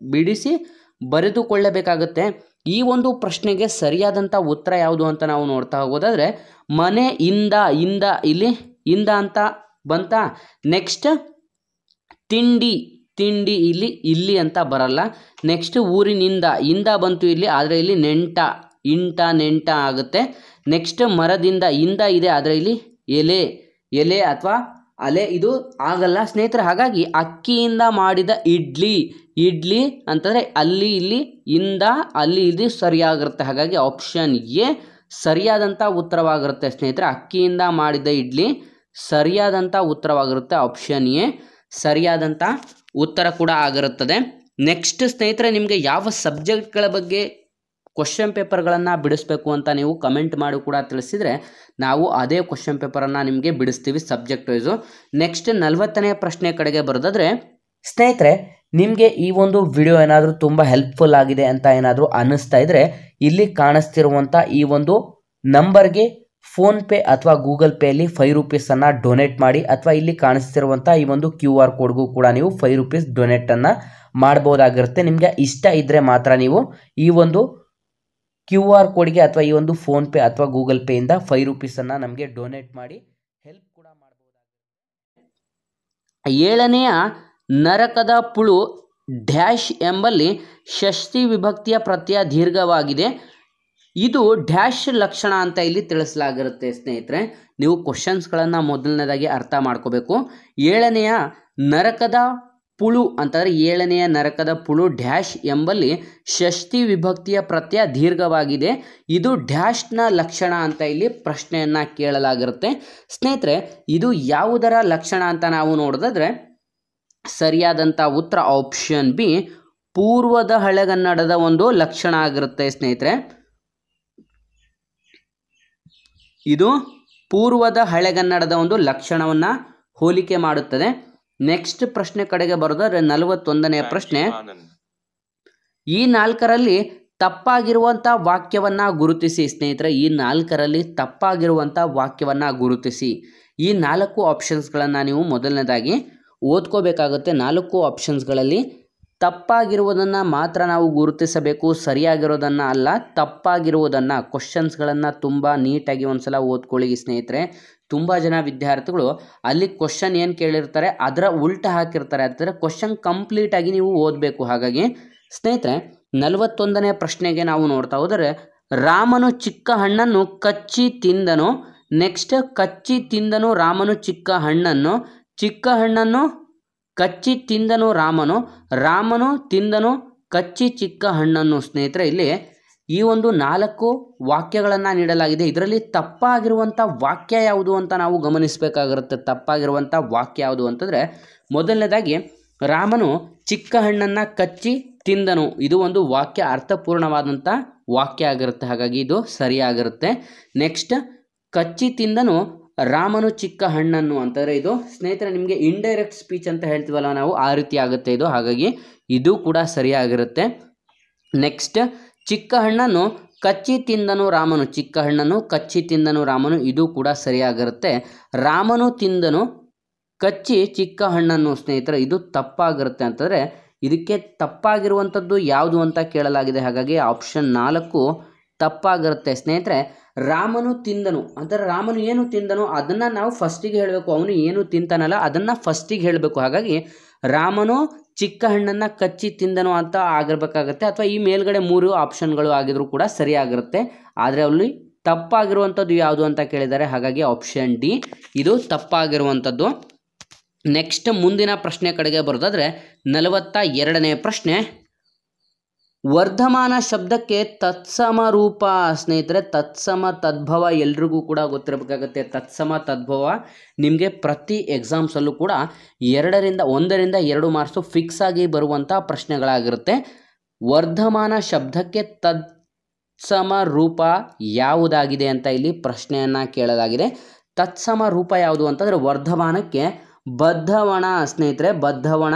ಬರೆದುಕೊಳ್ಳಬೇಕಾಗುತ್ತೆ. ಈ ಒಂದು ಪ್ರಶ್ನೆಗೆ ಸರಿಯಾದಂಥ ಉತ್ತರ ಯಾವುದು ಅಂತ ನಾವು ನೋಡ್ತಾ ಹೋಗೋದಾದರೆ ಮನೆಯಿಂದ ಇಲ್ಲಿ ಇಂದ ಅಂತ ಬಂತ. ನೆಕ್ಸ್ಟ್ ತಿಂಡಿ ಇಲ್ಲಿ ಅಂತ ಬರಲ್ಲ. ನೆಕ್ಸ್ಟ್ ಊರಿನಿಂದ ಇಂದ ಬಂತು ಇಲ್ಲಿ, ಆದರೆ ಇಲ್ಲಿ ನೆಂಟ ಆಗುತ್ತೆ. ನೆಕ್ಸ್ಟ್ ಮರದಿಂದ ಇಂದ ಇದೆ, ಆದರೆ ಇಲ್ಲಿ ಎಲೆ ಅಥವಾ ಅಲೆ ಇದು ಆಗಲ್ಲ ಸ್ನೇಹಿತರೆ. ಹಾಗಾಗಿ ಅಕ್ಕಿಯಿಂದ ಮಾಡಿದ ಇಡ್ಲಿ ಅಂತಂದರೆ ಅಲ್ಲಿ ಇಲ್ಲಿ ಇಂದ ಅಲ್ಲಿ ಇದು ಸರಿಯಾಗಿರುತ್ತೆ. ಹಾಗಾಗಿ ಆಪ್ಷನ್ ಎ ಸರಿಯಾದಂಥ ಉತ್ತರವಾಗಿರುತ್ತೆ ಸ್ನೇಹಿತರೆ. ಅಕ್ಕಿಯಿಂದ ಮಾಡಿದ ಇಡ್ಲಿ ಸರಿಯಾದಂಥ ಉತ್ತರವಾಗಿರುತ್ತೆ. ಆಪ್ಷನ್ ಎ ಸರಿಯಾದಂಥ ಉತ್ತರ ಕೂಡ ಆಗಿರುತ್ತದೆ. ನೆಕ್ಸ್ಟ್ ಸ್ನೇಹಿತರೆ, ನಿಮಗೆ ಯಾವ ಸಬ್ಜೆಕ್ಟ್ಗಳ ಬಗ್ಗೆ ಕ್ವಶನ್ ಪೇಪರ್ಗಳನ್ನು ಬಿಡಿಸ್ಬೇಕು ಅಂತ ನೀವು ಕಮೆಂಟ್ ಮಾಡಿ ಕೂಡ ತಿಳಿಸಿದರೆ ನಾವು ಅದೇ ಕ್ವಶನ್ ಪೇಪರನ್ನು ನಿಮಗೆ ಬಿಡಿಸ್ತೀವಿ ಸಬ್ಜೆಕ್ಟ್ ವೈಸು. ನೆಕ್ಸ್ಟ್ 40ನೇ ಪ್ರಶ್ನೆ ಕಡೆಗೆ ಬರೋದಾದರೆ ಸ್ನೇಹಿತರೆ, ನಿಮಗೆ ಈ ಒಂದು ವಿಡಿಯೋ ಏನಾದರೂ ತುಂಬ ಹೆಲ್ಪ್ಫುಲ್ ಆಗಿದೆ ಅಂತ ಏನಾದರೂ ಅನ್ನಿಸ್ತಾ ಇದ್ದರೆ ಇಲ್ಲಿ ಕಾಣಿಸ್ತಿರುವಂಥ ಈ ಒಂದು ನಂಬರ್ಗೆ ಫೋನ್ಪೇ ಅಥವಾ ಗೂಗಲ್ ಪೇಯಲ್ಲಿ 5 ರೂಪೀಸನ್ನು ಡೊನೇಟ್ ಮಾಡಿ, ಅಥವಾ ಇಲ್ಲಿ ಕಾಣಿಸ್ತಿರುವಂಥ ಈ ಒಂದು QR ಕೋಡ್ಗೂ ಕೂಡ ನೀವು 5 ರೂಪೀಸ್ ಡೊನೇಟನ್ನು ಮಾಡ್ಬೋದಾಗಿರುತ್ತೆ. ನಿಮಗೆ ಇಷ್ಟ ಇದ್ದರೆ ಮಾತ್ರ ನೀವು ಈ ಒಂದು QR ಕೋಡ್ಗೆ ಅಥವಾ ಈ ಒಂದು ಫೋನ್ಪೇ ಅಥವಾ ಗೂಗಲ್ ಪೇಯಿಂದ 5 ರೂಪೀಸನ್ನು ನಮಗೆ ಡೊನೇಟ್ ಮಾಡಿ ಹೆಲ್ಪ್ ಕೂಡ ಮಾಡ್ಬೋದಾಗಿರುತ್ತೆ. 7ನೇಯ ನರಕದ ಪುಳು ಡ್ಯಾಶ್ ಎಂಬಲ್ಲಿ ಷಷ್ಠಿ ವಿಭಕ್ತಿಯ ಪ್ರತ್ಯಯ ದೀರ್ಘವಾಗಿದೆ. ಇದು ಡ್ಯಾಶ್ ಲಕ್ಷಣ ಅಂತ ಇಲ್ಲಿ ತಿಳಿಸಲಾಗಿರುತ್ತೆ ಸ್ನೇಹಿತರೆ. ನೀವು ಕ್ವಶನ್ಸ್ಗಳನ್ನು ಮೊದಲನೇದಾಗಿ ಅರ್ಥ ಮಾಡ್ಕೋಬೇಕು. 7ನೇಯ ನರಕದ ಪುಳು ಅಂತಂದರೆ 7ನೇಯ ನರಕದ ಪುಳು ಡ್ಯಾಶ್ ಎಂಬಲ್ಲಿ ಷಷ್ಠಿ ವಿಭಕ್ತಿಯ ಪ್ರತ್ಯಯ ದೀರ್ಘವಾಗಿದೆ. ಇದು ಡ್ಯಾಶ್ನ ಲಕ್ಷಣ ಅಂತ ಇಲ್ಲಿ ಪ್ರಶ್ನೆಯನ್ನು ಕೇಳಲಾಗಿರುತ್ತೆ. ಸ್ನೇಹಿತರೆ, ಇದು ಯಾವುದರ ಲಕ್ಷಣ ಅಂತ ನಾವು ನೋಡೋದಾದರೆ ಸರಿಯಾದಂಥ ಉತ್ತರ ಆಪ್ಷನ್ ಬಿ ಪೂರ್ವದ ಹಳೆಗನ್ನಡದ ಒಂದು ಲಕ್ಷಣ ಆಗಿರುತ್ತೆ ಸ್ನೇಹಿತರೆ. ಇದು ಪೂರ್ವದ ಹಳೆಗನ್ನಡದ ಒಂದು ಲಕ್ಷಣವನ್ನು ಹೋಲಿಕೆ ಮಾಡುತ್ತದೆ. ನೆಕ್ಸ್ಟ್ ಪ್ರಶ್ನೆ ಕಡೆಗೆ ಬರೋದಾದ್ರೆ 41ನೇ ಪ್ರಶ್ನೆ, ಈ 4ರಲ್ಲಿ ತಪ್ಪಾಗಿರುವಂಥ ವಾಕ್ಯವನ್ನು ಗುರುತಿಸಿ. ಸ್ನೇಹಿತರೆ, ಈ 4ರಲ್ಲಿ ತಪ್ಪಾಗಿರುವಂಥ ವಾಕ್ಯವನ್ನು ಗುರುತಿಸಿ. ಈ 4 ಆಪ್ಷನ್ಸ್ಗಳನ್ನು ನೀವು ಮೊದಲನೇದಾಗಿ ಓದ್ಕೋಬೇಕಾಗುತ್ತೆ. 4 ಆಪ್ಷನ್ಸ್ಗಳಲ್ಲಿ ತಪ್ಪಾಗಿರುವುದನ್ನು ಮಾತ್ರ ನಾವು ಗುರುತಿಸಬೇಕು, ಸರಿಯಾಗಿರೋದನ್ನು ಅಲ್ಲ. ತಪ್ಪಾಗಿರುವುದನ್ನು ಕ್ವಶನ್ಸ್ಗಳನ್ನು ತುಂಬ ನೀಟಾಗಿ ಒಂದ್ಸಲ ಓದ್ಕೊಳ್ಳಿ ಸ್ನೇಹಿತರೆ. ತುಂಬ ಜನ ವಿದ್ಯಾರ್ಥಿಗಳು ಅಲ್ಲಿ ಕ್ವಶನ್ ಏನು ಕೇಳಿರ್ತಾರೆ ಅದರ ಉಲ್ಟ ಹಾಕಿರ್ತಾರೆ. ಅದರ ಕ್ವಶನ್ ಕಂಪ್ಲೀಟಾಗಿ ನೀವು ಓದಬೇಕು. ಹಾಗಾಗಿ ಸ್ನೇಹಿತರೆ, 41ನೇ ಪ್ರಶ್ನೆಗೆ ನಾವು ನೋಡ್ತಾ ಹೋದರೆ ರಾಮನು ಚಿಕ್ಕ ಹಣ್ಣನ್ನು ಕಚ್ಚಿ ತಿಂದನು. ನೆಕ್ಸ್ಟ್ ಕಚ್ಚಿ ತಿಂದನು ರಾಮನು ಚಿಕ್ಕ ಹಣ್ಣನ್ನು ಕಚ್ಚಿ ತಿಂದನು ರಾಮನು ತಿಂದನು ಕಚ್ಚಿ ಚಿಕ್ಕ ಹಣ್ಣನ್ನು. ಸ್ನೇಹಿತರೆ, ಇಲ್ಲಿ ಈ ಒಂದು 4 ವಾಕ್ಯಗಳನ್ನು ನೀಡಲಾಗಿದೆ. ಇದರಲ್ಲಿ ತಪ್ಪಾಗಿರುವಂಥ ವಾಕ್ಯ ಯಾವುದು ಅಂತ ನಾವು ಗಮನಿಸಬೇಕಾಗಿರುತ್ತೆ. ತಪ್ಪಾಗಿರುವಂಥ ವಾಕ್ಯ ಯಾವುದು ಅಂತಂದರೆ ಮೊದಲನೇದಾಗಿ ರಾಮನು ಚಿಕ್ಕ ಹಣ್ಣನ್ನು ಕಚ್ಚಿ ತಿಂದನು. ಇದು ಒಂದು ವಾಕ್ಯ ಅರ್ಥಪೂರ್ಣವಾದಂಥ ವಾಕ್ಯ ಆಗಿರುತ್ತೆ. ಹಾಗಾಗಿ ಇದು ಸರಿಯಾಗಿರುತ್ತೆ. ನೆಕ್ಸ್ಟ್ ಕಚ್ಚಿ ತಿಂದನು ರಾಮನು ಚಿಕ್ಕ ಹಣ್ಣನ್ನು ಅಂತಂದರೆ ಇದು ಸ್ನೇಹಿತರೆ ನಿಮಗೆ ಇಂಡೈರೆಕ್ಟ್ ಸ್ಪೀಚ್ ಅಂತ ಹೇಳ್ತೀವಲ್ಲ ನಾವು, ಆ ರೀತಿ ಆಗುತ್ತೆ ಇದು. ಹಾಗಾಗಿ ಇದು ಕೂಡ ಸರಿಯಾಗಿರುತ್ತೆ. ನೆಕ್ಸ್ಟ್ ಚಿಕ್ಕ ಹಣ್ಣನ್ನು ಕಚ್ಚಿ ತಿಂದನು ರಾಮನು, ಚಿಕ್ಕ ಹಣ್ಣನ್ನು ಕಚ್ಚಿ ತಿಂದನು ರಾಮನು, ಇದು ಕೂಡ ಸರಿಯಾಗಿರುತ್ತೆ. ರಾಮನು ತಿಂದನು ಕಚ್ಚಿ ಚಿಕ್ಕ ಹಣ್ಣನ್ನು. ಸ್ನೇಹಿತರೆ, ಇದು ತಪ್ಪಾಗಿರುತ್ತೆ. ಅಂತಂದರೆ ಇದಕ್ಕೆ ತಪ್ಪಾಗಿರುವಂಥದ್ದು ಯಾವುದು ಅಂತ ಕೇಳಲಾಗಿದೆ. ಹಾಗಾಗಿ ಆಪ್ಷನ್ 4 ತಪ್ಪಾಗಿರುತ್ತೆ. ಸ್ನೇಹಿತರೆ, ರಾಮನು ತಿಂದನು ಅಂದರೆ ರಾಮನು ಏನು ತಿಂದನು ಅದನ್ನು ನಾವು ಫಸ್ಟಿಗೆ ಹೇಳಬೇಕು. ಅವನು ಏನು ತಿಂತಾನಲ್ಲ ಅದನ್ನು ಫಸ್ಟಿಗೆ ಹೇಳಬೇಕು. ಹಾಗಾಗಿ ರಾಮನು ಚಿಕ್ಕ ಹಣ್ಣನ್ನು ಕಚ್ಚಿ ತಿಂದನು ಅಂತ ಆಗಿರ್ಬೇಕಾಗತ್ತೆ. ಅಥವಾ ಈ ಮೇಲ್ಗಡೆ 3 ಆಪ್ಷನ್ಗಳು ಆಗಿದ್ರು ಕೂಡ ಸರಿಯಾಗಿರುತ್ತೆ. ಆದರೆ ಅಲ್ಲಿ ತಪ್ಪಾಗಿರುವಂಥದ್ದು ಯಾವುದು ಅಂತ ಕೇಳಿದ್ದಾರೆ. ಹಾಗಾಗಿ ಆಪ್ಷನ್ ಡಿ ಇದು ತಪ್ಪಾಗಿರುವಂಥದ್ದು. ನೆಕ್ಸ್ಟ್ ಮುಂದಿನ ಪ್ರಶ್ನೆ ಕಡೆಗೆ ಬರೋದಾದರೆ 42ನೇ ಪ್ರಶ್ನೆ, ವರ್ಧಮಾನ ಶಬ್ದಕ್ಕೆ ತತ್ಸಮ ರೂಪ. ಸ್ನೇಹಿತರೆ, ತತ್ಸಮ ತದ್ಭವ ಎಲ್ರಿಗೂ ಕೂಡ ಗೊತ್ತಿರಬೇಕಾಗತ್ತೆ. ತತ್ಸಮ ತದ್ಭವ ನಿಮಗೆ ಪ್ರತಿ ಎಕ್ಸಾಮ್ಸಲ್ಲೂ ಕೂಡ 1ರಿಂದ 2 ಮಾರ್ಕ್ಸು ಫಿಕ್ಸ್ ಆಗಿ ಬರುವಂಥ ಪ್ರಶ್ನೆಗಳಾಗಿರುತ್ತೆ. ವರ್ಧಮಾನ ಶಬ್ದಕ್ಕೆ ತತ್ಸಮ ರೂಪ ಯಾವುದಾಗಿದೆ ಅಂತ ಇಲ್ಲಿ ಪ್ರಶ್ನೆಯನ್ನು ಕೇಳಲಾಗಿದೆ. ತತ್ಸಮ ರೂಪ ಯಾವುದು ಅಂತಂದರೆ ವರ್ಧಮಾನಕ್ಕೆ ಬದ್ಧವಣ ಸ್ನೇಹಿತರೆ. ಬದ್ಧವಣ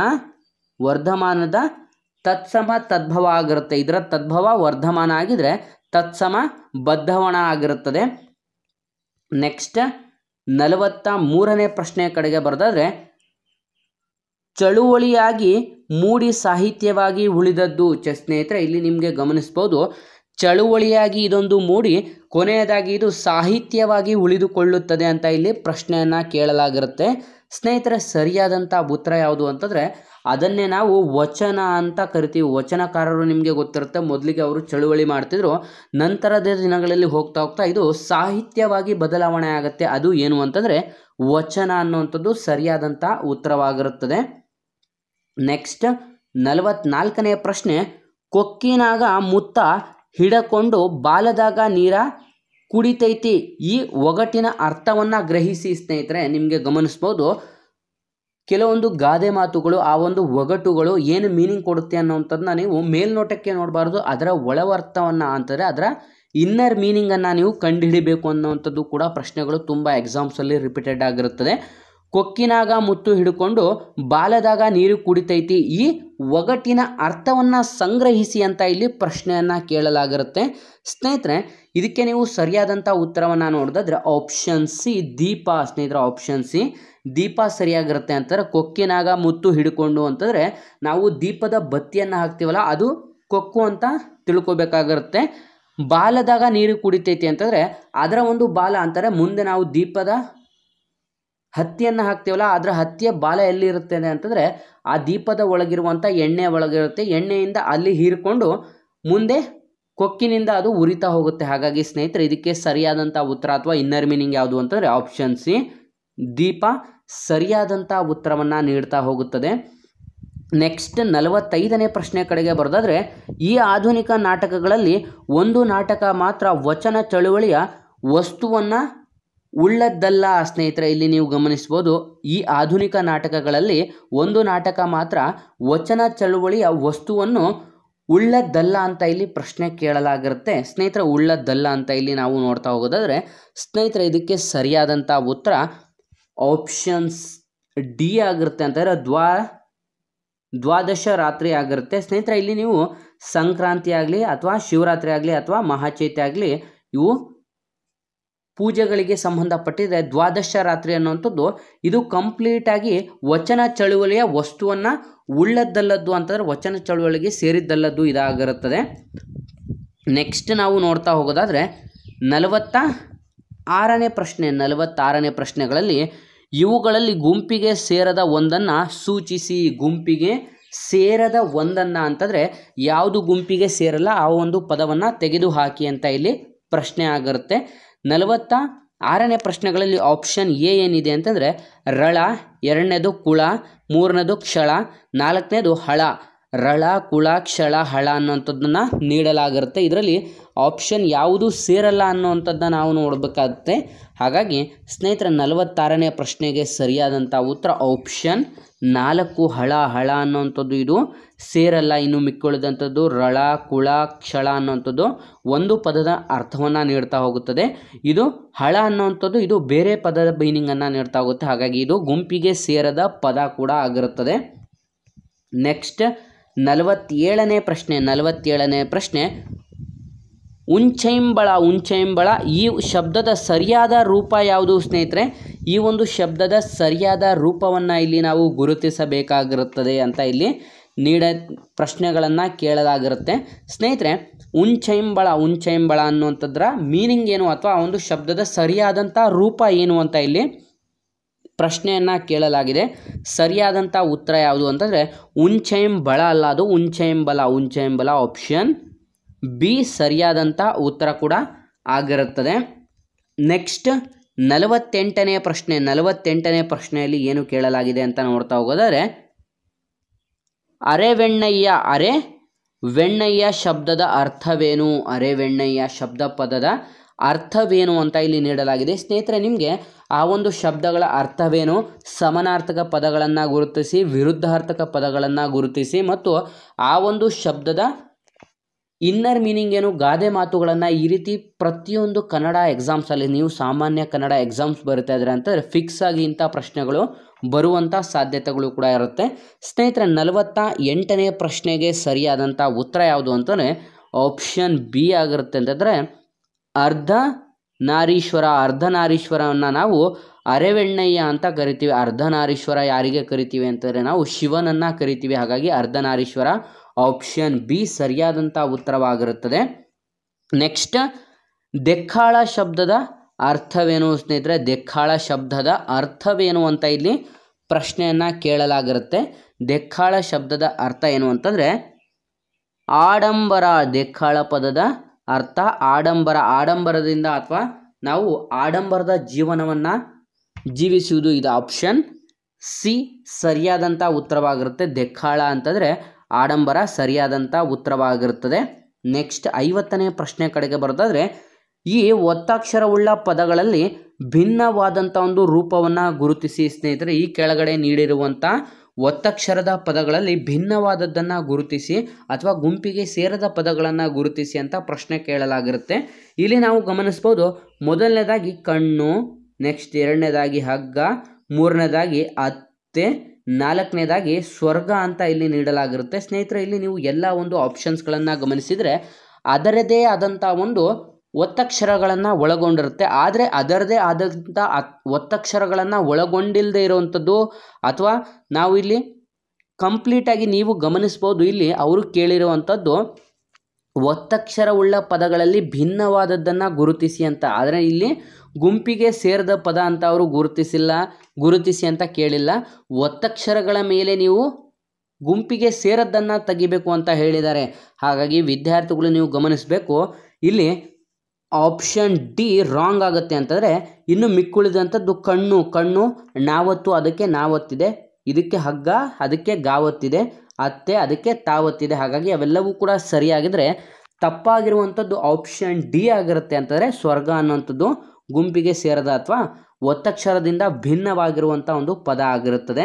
ವರ್ಧಮಾನದ ತತ್ಸಮ ತದ್ಭವ ಆಗಿರುತ್ತೆ. ಇದರ ತದ್ಭವ ವರ್ಧಮಾನ ಆಗಿದ್ರೆ ತತ್ಸಮ ಬದ್ಧವಣ ಆಗಿರುತ್ತದೆ. ನೆಕ್ಸ್ಟ್ 43ನೇ ಪ್ರಶ್ನೆಯ ಕಡೆಗೆ ಬರೆದಾದ್ರೆ ಚಳುವಳಿಯಾಗಿ ಮೂಡಿ ಸಾಹಿತ್ಯವಾಗಿ ಉಳಿದದ್ದು. ಸ್ನೇಹಿತರೆ ಇಲ್ಲಿ ನಿಮಗೆ ಗಮನಿಸ್ಬೋದು, ಚಳುವಳಿಯಾಗಿ ಇದೊಂದು ಮೂಡಿ ಕೊನೆಯದಾಗಿ ಇದು ಸಾಹಿತ್ಯವಾಗಿ ಉಳಿದುಕೊಳ್ಳುತ್ತದೆ ಅಂತ ಇಲ್ಲಿ ಪ್ರಶ್ನೆಯನ್ನು ಕೇಳಲಾಗಿರುತ್ತೆ. ಸ್ನೇಹಿತರೆ ಸರಿಯಾದಂಥ ಉತ್ತರ ಯಾವುದು ಅಂತಂದರೆ ಅದನ್ನೇ ನಾವು ವಚನ ಅಂತ ಕರಿತೀವಿ. ವಚನಕಾರರು ನಿಮಗೆ ಗೊತ್ತಿರುತ್ತೆ, ಮೊದಲಿಗೆ ಅವರು ಚಳುವಳಿ ಮಾಡ್ತಿದ್ರು, ನಂತರದ ದಿನಗಳಲ್ಲಿ ಹೋಗ್ತಾ ಹೋಗ್ತಾ ಇದು ಸಾಹಿತ್ಯವಾಗಿ ಬದಲಾವಣೆ ಆಗುತ್ತೆ. ಅದು ಏನು ಅಂತಂದರೆ ವಚನ ಅನ್ನುವಂಥದ್ದು ಸರಿಯಾದಂಥ ಉತ್ತರವಾಗಿರುತ್ತದೆ. ನೆಕ್ಸ್ಟ್ 44ನೇ ಪ್ರಶ್ನೆ, ಕೊಕ್ಕಿನಾಗ ಮುತ್ತ ಹಿಡಕೊಂಡು ಬಾಲದಾಗ ನೀರ ಕುಡಿತೈತಿ, ಈ ಒಗಟಿನ ಅರ್ಥವನ್ನು ಗ್ರಹಿಸಿ. ಸ್ನೇಹಿತರೆ ನಿಮಗೆ ಗಮನಿಸ್ಬೋದು, ಕೆಲವೊಂದು ಗಾದೆ ಮಾತುಗಳು ಆ ಒಂದು ಒಗಟುಗಳು ಏನು ಮೀನಿಂಗ್ ಕೊಡುತ್ತೆ ಅನ್ನೋವಂಥದ್ದನ್ನ ನೀವು ಮೇಲ್ನೋಟಕ್ಕೆ ನೋಡಬಾರ್ದು, ಅದರ ಒಳವರ್ಥವನ್ನು ಅಂತಾರೆ ಅದರ ಇನ್ನರ್ ಮೀನಿಂಗನ್ನು ನೀವು ಕಂಡುಹಿಡಿಬೇಕು ಅನ್ನೋವಂಥದ್ದು ಕೂಡ ಪ್ರಶ್ನೆಗಳು ತುಂಬ ಎಕ್ಸಾಮ್ಸಲ್ಲಿ ರಿಪೀಟೆಡ್ ಆಗಿರುತ್ತದೆ. ಕೊಕ್ಕಿನಾಗ ಮುತ್ತು ಹಿಡ್ಕೊಂಡು ಬಾಲದಾಗ ನೀರು ಕುಡಿತೈತಿ, ಈ ಒಗಟಿನ ಅರ್ಥವನ್ನು ಸಂಗ್ರಹಿಸಿ ಅಂತ ಇಲ್ಲಿ ಪ್ರಶ್ನೆಯನ್ನು ಕೇಳಲಾಗಿರುತ್ತೆ. ಸ್ನೇಹಿತರೆ ಇದಕ್ಕೆ ನೀವು ಸರಿಯಾದಂಥ ಉತ್ತರವನ್ನು ನೋಡಿದ್ರೆ ಆಪ್ಷನ್ ಸಿ ದೀಪ. ಸ್ನೇಹಿತರೆ ಆಪ್ಷನ್ ಸಿ ದೀಪ ಸರಿಯಾಗಿರುತ್ತೆ ಅಂತಾರೆ. ಕೊಕ್ಕಿನಾಗ ಮುತ್ತು ಹಿಡ್ಕೊಂಡು ಅಂತಂದರೆ ನಾವು ದೀಪದ ಬತ್ತಿಯನ್ನು ಹಾಕ್ತೀವಲ್ಲ ಅದು ಕೊಕ್ಕು ಅಂತ ತಿಳ್ಕೊಬೇಕಾಗಿರುತ್ತೆ. ಬಾಲದಾಗ ನೀರು ಕುಡಿತೈತಿ ಅಂತಂದರೆ ಅದರ ಒಂದು ಬಾಲ ಅಂತಾರೆ, ಮುಂದೆ ನಾವು ದೀಪದ ಹತ್ತಿಯನ್ನು ಹಾಕ್ತೀವಲ್ಲ ಅದರ ಹತ್ತಿಯ ಬಾಲ ಎಲ್ಲಿರುತ್ತೆ ಅಂತಂದರೆ ಆ ದೀಪದ ಒಳಗಿರುವಂಥ ಎಣ್ಣೆ ಒಳಗಿರುತ್ತೆ, ಎಣ್ಣೆಯಿಂದ ಅಲ್ಲಿ ಹೀರಿಕೊಂಡು ಮುಂದೆ ಕೊಕ್ಕಿನಿಂದ ಅದು ಉರಿತಾ ಹೋಗುತ್ತೆ. ಹಾಗಾಗಿ ಸ್ನೇಹಿತರೆ ಇದಕ್ಕೆ ಸರಿಯಾದಂಥ ಉತ್ತರ ಅಥವಾ ಇನ್ನರ್ ಮೀನಿಂಗ್ ಯಾವುದು ಅಂತಂದರೆ ಆಪ್ಷನ್ ಸಿ ದೀಪ ಸರಿಯಾದಂಥ ಉತ್ತರವನ್ನು ನೀಡ್ತಾ ಹೋಗುತ್ತದೆ. ನೆಕ್ಸ್ಟ್ 45ನೇ ಪ್ರಶ್ನೆ ಕಡೆಗೆ ಬರೋದಾದರೆ ಈ ಆಧುನಿಕ ನಾಟಕಗಳಲ್ಲಿ ಒಂದು ನಾಟಕ ಮಾತ್ರ ವಚನ ಚಳುವಳಿಯ ವಸ್ತುವನ್ನು ಉಳ್ಳದ್ದಲ್ಲ. ಸ್ನೇಹಿತರೆ ಇಲ್ಲಿ ನೀವು ಗಮನಿಸ್ಬೋದು, ಈ ಆಧುನಿಕ ನಾಟಕಗಳಲ್ಲಿ ಒಂದು ನಾಟಕ ಮಾತ್ರ ವಚನ ಚಳುವಳಿಯ ವಸ್ತುವನ್ನು ಉಳ್ಳದ್ದಲ್ಲ ಅಂತ ಇಲ್ಲಿ ಪ್ರಶ್ನೆ ಕೇಳಲಾಗಿರುತ್ತೆ. ಸ್ನೇಹಿತರೆ ಉಳ್ಳದ್ದಲ್ಲ ಅಂತ ಇಲ್ಲಿ ನಾವು ನೋಡ್ತಾ ಹೋಗೋದಾದರೆ ಸ್ನೇಹಿತರೆ ಇದಕ್ಕೆ ಸರಿಯಾದಂಥ ಉತ್ತರ ಆಪ್ಷನ್ಸ್ ಡಿ ಆಗಿರುತ್ತೆ ಅಂತಂದರೆ ದ್ವಾದಶ ರಾತ್ರಿ ಆಗಿರುತ್ತೆ. ಸ್ನೇಹಿತರೆ ಇಲ್ಲಿ ನೀವು ಸಂಕ್ರಾಂತಿ ಆಗಲಿ ಅಥವಾ ಶಿವರಾತ್ರಿ ಆಗಲಿ ಅಥವಾ ಮಹಾಚೈತ್ಯ ಆಗಲಿ ಇವು ಪೂಜೆಗಳಿಗೆ ಸಂಬಂಧಪಟ್ಟಿದೆ. ದ್ವಾದಶ ರಾತ್ರಿ ಅನ್ನುವಂಥದ್ದು ಇದು ಕಂಪ್ಲೀಟಾಗಿ ವಚನ ಚಳುವಳಿಯ ವಸ್ತುವನ್ನು ಉಳ್ಳದ್ದಲ್ಲದ್ದು ಅಂತಂದರೆ ವಚನ ಚಳುವಳಿಗೆ ಸೇರಿದ್ದಲ್ಲದ್ದು ಇದಾಗಿರುತ್ತದೆ. ನೆಕ್ಸ್ಟ್ ನಾವು ನೋಡ್ತಾ ಹೋಗೋದಾದರೆ 46ನೇ ಪ್ರಶ್ನೆಗಳಲ್ಲಿ ಇವುಗಳಲ್ಲಿ ಗುಂಪಿಗೆ ಸೇರದ ಒಂದನ್ನು ಸೂಚಿಸಿ. ಗುಂಪಿಗೆ ಸೇರದ ಒಂದನ್ನು ಅಂತಂದರೆ ಯಾವುದು ಗುಂಪಿಗೆ ಸೇರಲ್ಲ ಆ ಒಂದು ಪದವನ್ನು ತೆಗೆದುಹಾಕಿ ಅಂತ ಇಲ್ಲಿ ಪ್ರಶ್ನೆ ಆಗಿರುತ್ತೆ. 46ನೇ ಪ್ರಶ್ನೆಗಳಲ್ಲಿ ಆಪ್ಷನ್ ಎ ಏನಿದೆ ಅಂತಂದರೆ ರಳ, 2ನೇದು ಕುಳ, 3ನೇದು ಕ್ಷಳ, 4ನೇದು ಹಳ. ರಳ, ಕುಳ, ಕ್ಷಳ, ಹಳ ಅನ್ನೋಂಥದ್ದನ್ನು ನೀಡಲಾಗಿರುತ್ತೆ. ಇದರಲ್ಲಿ ಆಪ್ಷನ್ ಯಾವುದು ಸೇರಲ್ಲ ಅನ್ನೋವಂಥದ್ದನ್ನ ನಾವು ನೋಡಬೇಕಾಗುತ್ತೆ. ಹಾಗಾಗಿ ಸ್ನೇಹಿತರೆ 46ನೇ ಪ್ರಶ್ನೆಗೆ ಸರಿಯಾದಂಥ ಉತ್ತರ ಆಪ್ಷನ್ 4 ಹಳ. ಹಳ ಅನ್ನೋವಂಥದ್ದು ಇದು ಸೇರಲ್ಲ. ಇನ್ನು ಮಿಕ್ಕೊಳ್ಳುವಂಥದ್ದು ರಳ, ಕುಳ, ಕ್ಷಳ ಅನ್ನೋವಂಥದ್ದು ಒಂದು ಪದದ ಅರ್ಥವನ್ನು ನೀಡ್ತಾ ಹೋಗುತ್ತದೆ. ಇದು ಹಳ ಅನ್ನೋವಂಥದ್ದು ಇದು ಬೇರೆ ಪದದ ಮೀನಿಂಗನ್ನು ನೀಡ್ತಾ ಹೋಗುತ್ತೆ. ಹಾಗಾಗಿ ಇದು ಗುಂಪಿಗೆ ಸೇರದ ಪದ ಕೂಡ ಆಗಿರುತ್ತದೆ. ನೆಕ್ಸ್ಟ್ 47ನೇ ಪ್ರಶ್ನೆ ಉಂಚೈಂಬಳ ಈ ಶಬ್ದದ ಸರಿಯಾದ ರೂಪ ಯಾವುದು ಸ್ನೇಹಿತರೆ? ಈ ಒಂದು ಶಬ್ದದ ಸರಿಯಾದ ರೂಪವನ್ನು ಇಲ್ಲಿ ನಾವು ಗುರುತಿಸಬೇಕಾಗಿರುತ್ತದೆ ಅಂತ ಇಲ್ಲಿ ಪ್ರಶ್ನೆಗಳನ್ನು ಕೇಳಲಾಗಿರುತ್ತೆ. ಸ್ನೇಹಿತರೆ ಉಂಚೈಂಬಳ ಅನ್ನುವಂಥದ್ರ ಮೀನಿಂಗ್ ಏನು ಅಥವಾ ಆ ಒಂದು ಶಬ್ದದ ಸರಿಯಾದಂಥ ರೂಪ ಏನು ಅಂತ ಇಲ್ಲಿ ಪ್ರಶ್ನೆಯನ್ನು ಕೇಳಲಾಗಿದೆ. ಸರಿಯಾದಂಥ ಉತ್ತರ ಯಾವುದು ಅಂತಂದರೆ ಉಂಚೈಂಬಳ ಅಲ್ಲ, ಅದು ಉಂಚೈಂಬಲ. ಆಪ್ಷನ್ ಬಿ ಸರಿಯಾದಂಥ ಉತ್ತರ ಕೂಡ ಆಗಿರುತ್ತದೆ. ನೆಕ್ಸ್ಟ್ 48ನೇ ಪ್ರಶ್ನೆಯಲ್ಲಿ ಏನು ಕೇಳಲಾಗಿದೆ ಅಂತ ನೋಡ್ತಾ ಹೋಗೋದಾದರೆ ಅರೆವೆಣ್ಣಯ್ಯ ಶಬ್ದದ ಅರ್ಥವೇನು? ಅರೆವೆಣ್ಣಯ್ಯ ಶಬ್ದ ಪದದ ಅರ್ಥವೇನು ಅಂತ ಇಲ್ಲಿ ನೀಡಲಾಗಿದೆ. ಸ್ನೇಹಿತರೆ ನಿಮಗೆ ಆ ಒಂದು ಶಬ್ದಗಳ ಅರ್ಥವೇನು, ಸಮಾನಾರ್ಥಕ ಪದಗಳನ್ನು ಗುರುತಿಸಿ, ವಿರುದ್ಧಾರ್ಥಕ ಪದಗಳನ್ನು ಗುರುತಿಸಿ ಮತ್ತು ಆ ಒಂದು ಶಬ್ದದ ಇನ್ನರ್ ಮೀನಿಂಗ್ ಏನು, ಗಾದೆ ಮಾತುಗಳನ್ನು ಈ ರೀತಿ ಪ್ರತಿಯೊಂದು ಕನ್ನಡ ಎಕ್ಸಾಮ್ಸಲ್ಲಿ ನೀವು ಸಾಮಾನ್ಯ ಕನ್ನಡ ಎಕ್ಸಾಮ್ಸ್ ಬರಿತಾ ಇದ್ರೆ ಅಂತಂದರೆ ಫಿಕ್ಸ್ ಆಗಿ ಇಂಥ ಪ್ರಶ್ನೆಗಳು ಬರುವಂಥ ಸಾಧ್ಯತೆಗಳು ಕೂಡ ಇರುತ್ತೆ. ಸ್ನೇಹಿತರೆ 48ನೇ ಪ್ರಶ್ನೆಗೆ ಸರಿಯಾದಂಥ ಉತ್ತರ ಯಾವುದು ಅಂತಂದರೆ ಆಪ್ಷನ್ ಬಿ ಆಗಿರುತ್ತೆ. ಅಂತಂದರೆ ಅರ್ಧನಾರೀಶ್ವರವನ್ನು ನಾವು ಅರೆವೆಣ್ಣಯ್ಯ ಅಂತ ಕರಿತೀವಿ. ಅರ್ಧನಾರೀಶ್ವರ ಯಾರಿಗೆ ಕರಿತೀವಿ ಅಂತಂದರೆ ನಾವು ಶಿವನನ್ನು ಕರಿತೀವಿ. ಹಾಗಾಗಿ ಅರ್ಧನಾರೀಶ್ವರ ಆಪ್ಷನ್ ಬಿ ಸರಿಯಾದಂಥ ಉತ್ತರವಾಗಿರುತ್ತದೆ. ನೆಕ್ಸ್ಟ್, ದೆಕ್ಕಾಳ ಶಬ್ದದ ಅರ್ಥವೇನು ಸ್ನೇಹಿತರೆ? ದೆಕ್ಕಾಳ ಶಬ್ದದ ಅರ್ಥವೇನು ಅಂತ ಇಲ್ಲಿ ಪ್ರಶ್ನೆಯನ್ನು ಕೇಳಲಾಗಿರುತ್ತೆ. ದೆಕ್ಕಾಳ ಶಬ್ದದ ಅರ್ಥ ಏನು ಅಂತಂದರೆ ಆಡಂಬರ. ದೆಕ್ಕಾಳ ಪದದ ಅರ್ಥ ಆಡಂಬರದಿಂದ ಅಥವಾ ನಾವು ಆಡಂಬರದ ಜೀವನವನ್ನು ಜೀವಿಸುವುದು. ಇದು ಆಪ್ಷನ್ ಸಿ ಸರಿಯಾದಂಥ ಉತ್ತರವಾಗಿರುತ್ತೆ. ದೆಕ್ಕಾಳ ಅಂತಂದರೆ ಆಡಂಬರ ಸರಿಯಾದಂಥ ಉತ್ತರವಾಗಿರುತ್ತದೆ. ನೆಕ್ಸ್ಟ್ 50ನೇ ಪ್ರಶ್ನೆ ಕಡೆಗೆ ಬರೋದಾದರೆ ಈ ಒತ್ತಕ್ಷರವುಳ್ಳ ಪದಗಳಲ್ಲಿ ಭಿನ್ನವಾದಂಥ ಒಂದು ರೂಪವನ್ನು ಗುರುತಿಸಿ ಸ್ನೇಹಿತರೆ. ಈ ಕೆಳಗಡೆ ನೀಡಿರುವಂಥ ಒತ್ತಕ್ಷರದ ಪದಗಳಲ್ಲಿ ಭಿನ್ನವಾದದ್ದನ್ನು ಗುರುತಿಸಿ ಅಥವಾ ಗುಂಪಿಗೆ ಸೇರದ ಪದಗಳನ್ನು ಗುರುತಿಸಿ ಅಂತ ಪ್ರಶ್ನೆ ಕೇಳಲಾಗಿರುತ್ತೆ. ಇಲ್ಲಿ ನಾವು ಗಮನಿಸ್ಬೋದು, ಮೊದಲನೇದಾಗಿ ಕಣ್ಣು, ನೆಕ್ಸ್ಟ್ ಎರಡನೇದಾಗಿ ಹಗ್ಗ, ಮೂರನೇದಾಗಿ ಅತ್ತೆ, ನಾಲ್ಕನೇದಾಗಿ ಸ್ವರ್ಗ ಅಂತ ಇಲ್ಲಿ ನೀಡಲಾಗಿರುತ್ತೆ. ಸ್ನೇಹಿತರೆ ಇಲ್ಲಿ ನೀವು ಎಲ್ಲ ಒಂದು ಆಪ್ಷನ್ಸ್ಗಳನ್ನು ಗಮನಿಸಿದರೆ ಅದರದೇ ಆದಂಥ ಒಂದು ಒತ್ತಕ್ಷರಗಳನ್ನು ಒಳಗೊಂಡಿರುತ್ತೆ. ಆದರೆ ಅದರದೇ ಆದಂಥ ಒತ್ತಕ್ಷರಗಳನ್ನು ಒಳಗೊಂಡಿಲ್ಲದೆ ಇರುವಂಥದ್ದು ಅಥವಾ ನಾವು ಇಲ್ಲಿ ಕಂಪ್ಲೀಟಾಗಿ ನೀವು ಗಮನಿಸ್ಬೋದು, ಇಲ್ಲಿ ಅವರು ಕೇಳಿರುವಂಥದ್ದು ಒತ್ತಕ್ಷರವುಳ್ಳ ಪದಗಳಲ್ಲಿ ಭಿನ್ನವಾದದ್ದನ್ನು ಗುರುತಿಸಿ ಅಂತ. ಆದರೆ ಇಲ್ಲಿ ಗುಂಪಿಗೆ ಸೇರಿದ ಪದ ಅಂತ ಅವರು ಗುರುತಿಸಿ ಅಂತ ಕೇಳಿಲ್ಲ. ಒತ್ತಕ್ಷರಗಳ ಮೇಲೆ ನೀವು ಗುಂಪಿಗೆ ಸೇರದ್ದನ್ನು ತೆಗಿಬೇಕು ಅಂತ ಹೇಳಿದ್ದಾರೆ. ಹಾಗಾಗಿ ವಿದ್ಯಾರ್ಥಿಗಳು ನೀವು ಗಮನಿಸಬೇಕು, ಇಲ್ಲಿ ಆಪ್ಷನ್ ಡಿ ರಾಂಗ್ ಆಗುತ್ತೆ. ಅಂತಂದರೆ ಇನ್ನು ಮಿಕ್ಕುಳಿದಂಥದ್ದು ಕಣ್ಣು ನಾವತ್ತು, ಅದಕ್ಕೆ ನಾವತ್ತಿದೆ, ಇದಕ್ಕೆ ಹಗ್ಗ, ಅದಕ್ಕೆ ಗಾವತ್ತಿದೆ, ಅತ್ತೆ, ಅದಕ್ಕೆ ತಾವತ್ತಿದೆ. ಹಾಗಾಗಿ ಅವೆಲ್ಲವೂ ಕೂಡ ಸರಿಯಾಗಿದ್ದರೆ ತಪ್ಪಾಗಿರುವಂಥದ್ದು ಆಪ್ಷನ್ ಡಿ ಆಗಿರುತ್ತೆ. ಅಂತಂದರೆ ಸ್ವರ್ಗ ಅನ್ನುವಂಥದ್ದು ಗುಂಪಿಗೆ ಸೇರದ ಅಥವಾ ಒತ್ತಕ್ಷರದಿಂದ ಭಿನ್ನವಾಗಿರುವಂಥ ಒಂದು ಪದ ಆಗಿರುತ್ತದೆ.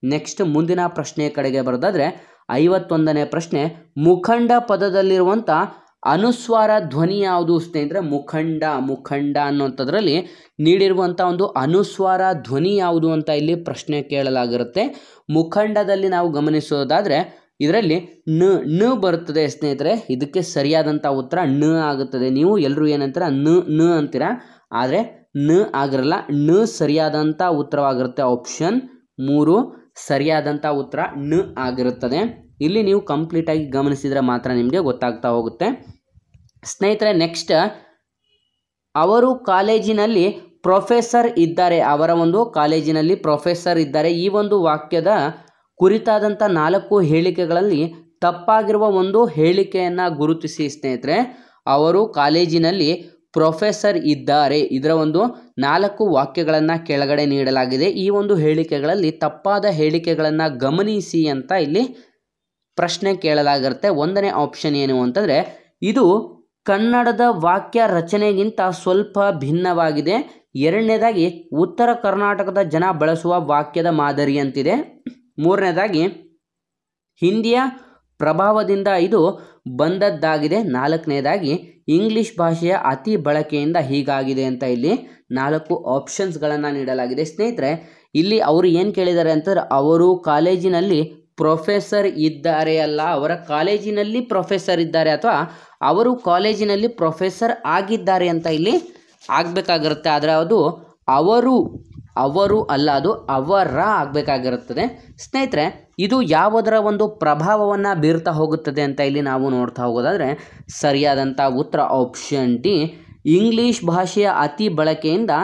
ನೆಕ್ಸ್ಟ್ ಮುಂದಿನ ಪ್ರಶ್ನೆಯ ಕಡೆಗೆ ಬರೋದಾದರೆ 51ನೇ ಪ್ರಶ್ನೆ, ಮುಖಂಡ ಪದದಲ್ಲಿರುವಂಥ ಅನುಸ್ವಾರ ಧ್ವನಿ ಯಾವುದು ಸ್ನೇಹಿತರೆ? ಮುಖಂಡ ಅನ್ನುವಂಥದ್ರಲ್ಲಿ ನೀಡಿರುವಂಥ ಒಂದು ಅನುಸ್ವಾರ ಧ್ವನಿ ಯಾವುದು ಅಂತ ಇಲ್ಲಿ ಪ್ರಶ್ನೆ ಕೇಳಲಾಗಿರುತ್ತೆ. ಮುಖಂಡದಲ್ಲಿ ನಾವು ಗಮನಿಸೋದಾದರೆ ಇದರಲ್ಲಿ ನ ಬರುತ್ತದೆ ಸ್ನೇಹಿತರೆ. ಇದಕ್ಕೆ ಸರಿಯಾದಂಥ ಉತ್ತರ ನ ಆಗುತ್ತದೆ. ನೀವು ಎಲ್ಲರೂ ಏನಂತೀರ ನ ಅಂತೀರ, ಆದರೆ ನ ಆಗಿರಲ್ಲ. ನ ಸರಿಯಾದಂಥ ಉತ್ತರವಾಗಿರುತ್ತೆ. ಆಪ್ಷನ್ 3 ಸರಿಯಾದಂಥ ಉತ್ತರ ನ ಆಗಿರುತ್ತದೆ. ಇಲ್ಲಿ ನೀವು ಕಂಪ್ಲೀಟಾಗಿ ಗಮನಿಸಿದರೆ ಮಾತ್ರ ನಿಮಗೆ ಗೊತ್ತಾಗ್ತಾ ಹೋಗುತ್ತೆ. ಸ್ನೇಹಿತರೆ ನೆಕ್ಸ್ಟ್, ಅವರು ಕಾಲೇಜಿನಲ್ಲಿ ಪ್ರೊಫೆಸರ್ ಇದ್ದಾರೆ. ಅವರ ಒಂದು ಕಾಲೇಜಿನಲ್ಲಿ ಪ್ರೊಫೆಸರ್ ಇದ್ದಾರೆ. ಈ ಒಂದು ವಾಕ್ಯದ ಕುರಿತಾದಂಥ 4 ಹೇಳಿಕೆಗಳಲ್ಲಿ ತಪ್ಪಾಗಿರುವ ಒಂದು ಹೇಳಿಕೆಯನ್ನು ಗುರುತಿಸಿ ಸ್ನೇಹಿತರೆ. ಅವರು ಕಾಲೇಜಿನಲ್ಲಿ ಪ್ರೊಫೆಸರ್ ಇದ್ದಾರೆ. ಇದರ ಒಂದು 4 ವಾಕ್ಯಗಳನ್ನು ಕೆಳಗಡೆ ನೀಡಲಾಗಿದೆ. ಈ ಒಂದು ಹೇಳಿಕೆಗಳಲ್ಲಿ ತಪ್ಪಾದ ಹೇಳಿಕೆಗಳನ್ನು ಗಮನಿಸಿ ಅಂತ ಇಲ್ಲಿ ಪ್ರಶ್ನೆ ಕೇಳಲಾಗಿರುತ್ತೆ. 1ನೇ ಆಪ್ಷನ್ ಏನು ಅಂತಂದರೆ ಇದು ಕನ್ನಡದ ವಾಕ್ಯ ರಚನೆಗಿಂತ ಸ್ವಲ್ಪ ಭಿನ್ನವಾಗಿದೆ. 2ನೇದಾಗಿ ಉತ್ತರ ಕರ್ನಾಟಕದ ಜನ ಬಳಸುವ ವಾಕ್ಯದ ಮಾದರಿಯಂತಿದೆ. 3ನೇದಾಗಿ ಹಿಂದಿಯ ಪ್ರಭಾವದಿಂದ ಇದು ಬಂದದ್ದಾಗಿದೆ. 4ನೇದಾಗಿ ಇಂಗ್ಲಿಷ್ ಭಾಷೆಯ ಅತಿ ಬಳಕೆಯಿಂದ ಹೀಗಾಗಿದೆ ಅಂತ ಇಲ್ಲಿ 4 ಆಪ್ಷನ್ಸ್ಗಳನ್ನು ನೀಡಲಾಗಿದೆ. ಸ್ನೇಹಿತರೆ ಇಲ್ಲಿ ಅವರು ಏನು ಕೇಳಿದ್ದಾರೆ ಅಂತಂದರೆ ಅವರು ಕಾಲೇಜಿನಲ್ಲಿ ಪ್ರೊಫೆಸರ್ ಇದ್ದಾರೆ ಅಲ್ಲ, ಅವರ ಕಾಲೇಜಿನಲ್ಲಿ ಪ್ರೊಫೆಸರ್ ಇದ್ದಾರೆ ಅಥವಾ ಅವರು ಕಾಲೇಜಿನಲ್ಲಿ ಪ್ರೊಫೆಸರ್ ಆಗಿದ್ದಾರೆ ಅಂತ ಇಲ್ಲಿ ಆಗಬೇಕಾಗಿರುತ್ತೆ. ಆದರೆ ಅದು ಅವರು ಅಲ್ಲ, ಅದು ಅವರ ಆಗಬೇಕಾಗಿರುತ್ತದೆ. ಸ್ನೇಹಿತರೆ ಇದು ಯಾವುದರ ಒಂದು ಪ್ರಭಾವವನ್ನು ಬೀರ್ತಾ ಹೋಗುತ್ತದೆ ಅಂತ ಇಲ್ಲಿ ನಾವು ನೋಡ್ತಾ ಹೋಗೋದಾದರೆ ಸರಿಯಾದಂಥ ಉತ್ತರ ಆಪ್ಷನ್ ಡಿ, ಇಂಗ್ಲಿಷ್ ಭಾಷೆಯ ಅತಿ ಬಳಕೆಯಿಂದ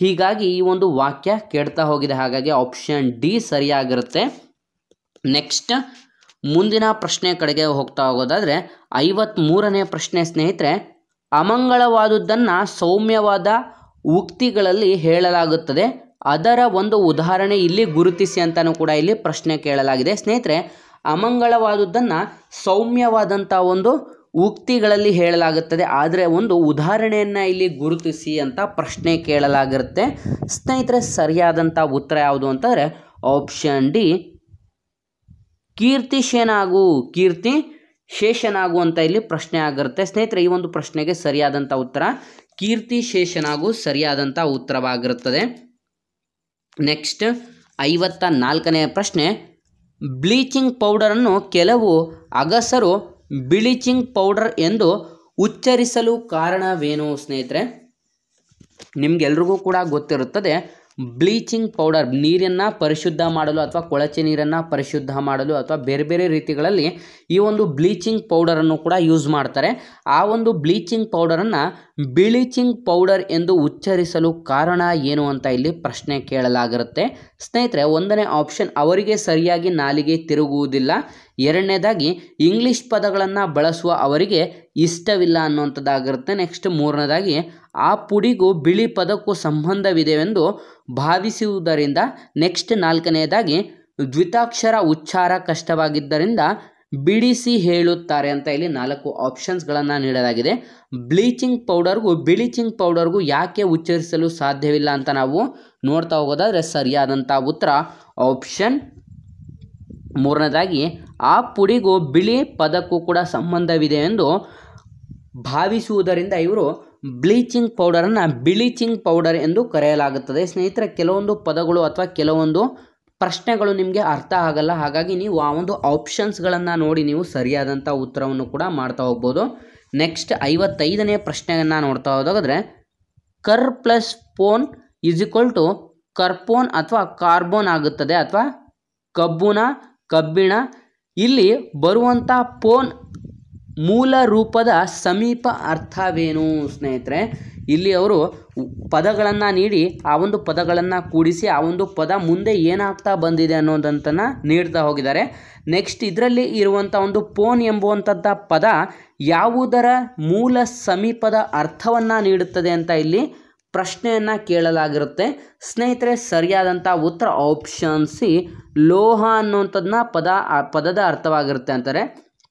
ಹೀಗಾಗಿ ಈ ಒಂದು ವಾಕ್ಯ ಕೆಡ್ತಾ ಹೋಗಿದೆ. ಹಾಗಾಗಿ ಆಪ್ಷನ್ ಡಿ ಸರಿಯಾಗಿರುತ್ತೆ. ನೆಕ್ಸ್ಟ್ ಮುಂದಿನ ಪ್ರಶ್ನೆ ಕಡೆಗೆ ಹೋಗ್ತಾ ಹೋಗೋದಾದರೆ 53ನೇ ಪ್ರಶ್ನೆ ಸ್ನೇಹಿತರೆ, ಅಮಂಗಳವಾದುದನ್ನು ಸೌಮ್ಯವಾದ ಉಕ್ತಿಗಳಲ್ಲಿ ಹೇಳಲಾಗುತ್ತದೆ. ಅದರ ಒಂದು ಉದಾಹರಣೆ ಇಲ್ಲಿ ಗುರುತಿಸಿ ಅಂತಲೂ ಕೂಡ ಇಲ್ಲಿ ಪ್ರಶ್ನೆ ಕೇಳಲಾಗಿದೆ. ಸ್ನೇಹಿತರೆ ಅಮಂಗಳವಾದುದನ್ನು ಸೌಮ್ಯವಾದಂಥ ಒಂದು ಉಕ್ತಿಗಳಲ್ಲಿ ಹೇಳಲಾಗುತ್ತದೆ, ಆದರೆ ಒಂದು ಉದಾಹರಣೆಯನ್ನು ಇಲ್ಲಿ ಗುರುತಿಸಿ ಅಂತ ಪ್ರಶ್ನೆ ಕೇಳಲಾಗಿರುತ್ತೆ. ಸ್ನೇಹಿತರೆ ಸರಿಯಾದಂಥ ಉತ್ತರ ಯಾವುದು ಅಂತಂದರೆ ಆಪ್ಷನ್ ಡಿ, ಕೀರ್ತಿ ಶೇಷನಾಗು ಅಂತ ಇಲ್ಲಿ ಪ್ರಶ್ನೆ ಆಗಿರುತ್ತೆ ಸ್ನೇಹಿತರೆ. ಈ ಒಂದು ಪ್ರಶ್ನೆಗೆ ಸರಿಯಾದಂಥ ಉತ್ತರ ಕೀರ್ತಿ ಶೇಷನಾಗು ಸರಿಯಾದಂಥ ಉತ್ತರವಾಗಿರುತ್ತದೆ. ನೆಕ್ಸ್ಟ್ 54ನೇ ಪ್ರಶ್ನೆ, ಬ್ಲೀಚಿಂಗ್ ಪೌಡರನ್ನು ಕೆಲವು ಅಗಸರು ಬ್ಲೀಚಿಂಗ್ ಪೌಡರ್ ಎಂದು ಉಚ್ಚರಿಸಲು ಕಾರಣವೇನು ಸ್ನೇಹಿತರೆ? ನಿಮಗೆಲ್ರಿಗೂ ಕೂಡ ಗೊತ್ತಿರುತ್ತದೆ, ಬ್ಲೀಚಿಂಗ್ ಪೌಡರ್ ನೀರನ್ನು ಪರಿಶುದ್ಧ ಮಾಡಲು ಅಥವಾ ಕೊಳಚೆ ನೀರನ್ನು ಪರಿಶುದ್ಧ ಮಾಡಲು ಅಥವಾ ಬೇರೆ ಬೇರೆ ರೀತಿಗಳಲ್ಲಿ ಈ ಒಂದು ಬ್ಲೀಚಿಂಗ್ ಪೌಡರನ್ನು ಕೂಡ ಯೂಸ್ ಮಾಡ್ತಾರೆ. ಆ ಒಂದು ಬ್ಲೀಚಿಂಗ್ ಪೌಡರನ್ನು ಬ್ಲೀಚಿಂಗ್ ಪೌಡರ್ ಎಂದು ಉಚ್ಚರಿಸಲು ಕಾರಣ ಏನು ಅಂತ ಇಲ್ಲಿ ಪ್ರಶ್ನೆ ಕೇಳಲಾಗಿರುತ್ತೆ ಸ್ನೇಹಿತರೆ. 1ನೇ ಆಪ್ಷನ್, ಅವರಿಗೆ ಸರಿಯಾಗಿ ನಾಲಿಗೆ ತಿರುಗುವುದಿಲ್ಲ. 2ನೇದಾಗಿ ಇಂಗ್ಲಿಷ್ ಪದಗಳನ್ನು ಬಳಸುವ ಅವರಿಗೆ ಇಷ್ಟವಿಲ್ಲ ಅನ್ನುವಂಥದ್ದಾಗಿರುತ್ತೆ. ನೆಕ್ಸ್ಟ್ 3ನೇದಾಗಿ ಆ ಪುಡಿಗೂ ಬಿಳಿ ಪದಕ್ಕೂ ಸಂಬಂಧವಿದೆವೆಂದು ಭಾವಿಸುವುದರಿಂದ. ನೆಕ್ಸ್ಟ್ 4ನೇದಾಗಿ ದ್ವಿತಾಕ್ಷರ ಉಚ್ಚಾರ ಕಷ್ಟವಾಗಿದ್ದರಿಂದ ಬಿಡಿಸಿ ಹೇಳುತ್ತಾರೆ ಅಂತ ಇಲ್ಲಿ 4 ಆಪ್ಷನ್ಸ್ಗಳನ್ನು ನೀಡಲಾಗಿದೆ. ಬ್ಲೀಚಿಂಗ್ ಪೌಡರ್ಗೂ ಯಾಕೆ ಉಚ್ಚರಿಸಲು ಸಾಧ್ಯವಿಲ್ಲ ಅಂತ ನಾವು ನೋಡ್ತಾ ಹೋಗೋದಾದರೆ ಸರಿಯಾದಂಥ ಉತ್ತರ ಆಪ್ಷನ್ 3ನೇದಾಗಿ ಆ ಪುಡಿಗೂ ಬಿಳಿ ಪದಕ್ಕೂ ಕೂಡ ಸಂಬಂಧವಿದೆ ಎಂದು ಭಾವಿಸುವುದರಿಂದ ಇವರು ಬ್ಲೀಚಿಂಗ್ ಪೌಡರನ್ನು ಬ್ಲೀಚಿಂಗ್ ಪೌಡರ್ ಎಂದು ಕರೆಯಲಾಗುತ್ತದೆ. ಸ್ನೇಹಿತರೆ, ಕೆಲವೊಂದು ಪದಗಳು ಅಥವಾ ಕೆಲವೊಂದು ಪ್ರಶ್ನೆಗಳು ನಿಮಗೆ ಅರ್ಥ ಆಗಲ್ಲ, ಹಾಗಾಗಿ ನೀವು ಆ ಒಂದು ಆಪ್ಷನ್ಸ್ಗಳನ್ನು ನೋಡಿ ನೀವು ಸರಿಯಾದಂಥ ಉತ್ತರವನ್ನು ಕೂಡ ಮಾಡ್ತಾ ಹೋಗ್ಬೋದು. ನೆಕ್ಸ್ಟ್ 55ನೇ ಪ್ರಶ್ನೆಯನ್ನು ನೋಡ್ತಾ ಹೋದಾದರೆ, car plus bon is equal to carbon ಅಥವಾ ಕಾರ್ಬೋನ್ ಆಗುತ್ತದೆ ಅಥವಾ ಕಬ್ಬಿಣ. ಇಲ್ಲಿ ಬರುವಂಥ ಪೋನ್ ಮೂಲ ರೂಪದ ಸಮೀಪ ಅರ್ಥವೇನು ಸ್ನೇಹಿತರೆ? ಇಲ್ಲಿ ಅವರು ಪದಗಳನ್ನು ನೀಡಿ ಆ ಒಂದು ಪದಗಳನ್ನು ಕೂಡಿಸಿ ಆ ಒಂದು ಪದ ಮುಂದೆ ಏನಾಗ್ತಾ ಬಂದಿದೆ ಅನ್ನೋದಂತನ್ನು ನೀಡ್ತಾ ಹೋಗಿದ್ದಾರೆ. ನೆಕ್ಸ್ಟ್ ಇದರಲ್ಲಿ ಇರುವಂಥ ಒಂದು ಪೋನ್ ಎಂಬುವಂಥದ್ದ ಪದ ಯಾವುದರ ಮೂಲ ಸಮೀಪದ ಅರ್ಥವನ್ನು ನೀಡುತ್ತದೆ ಅಂತ ಇಲ್ಲಿ ಪ್ರಶ್ನೆಯನ್ನು ಕೇಳಲಾಗಿರುತ್ತೆ ಸ್ನೇಹಿತರೆ. ಸರಿಯಾದಂಥ ಉತ್ತರ ಆಪ್ಷನ್ ಸಿ, ಲೋಹ ಅನ್ನುವಂಥದ್ದನ್ನ ಪದದ ಅರ್ಥವಾಗಿರುತ್ತೆ ಅಂತಾರೆ.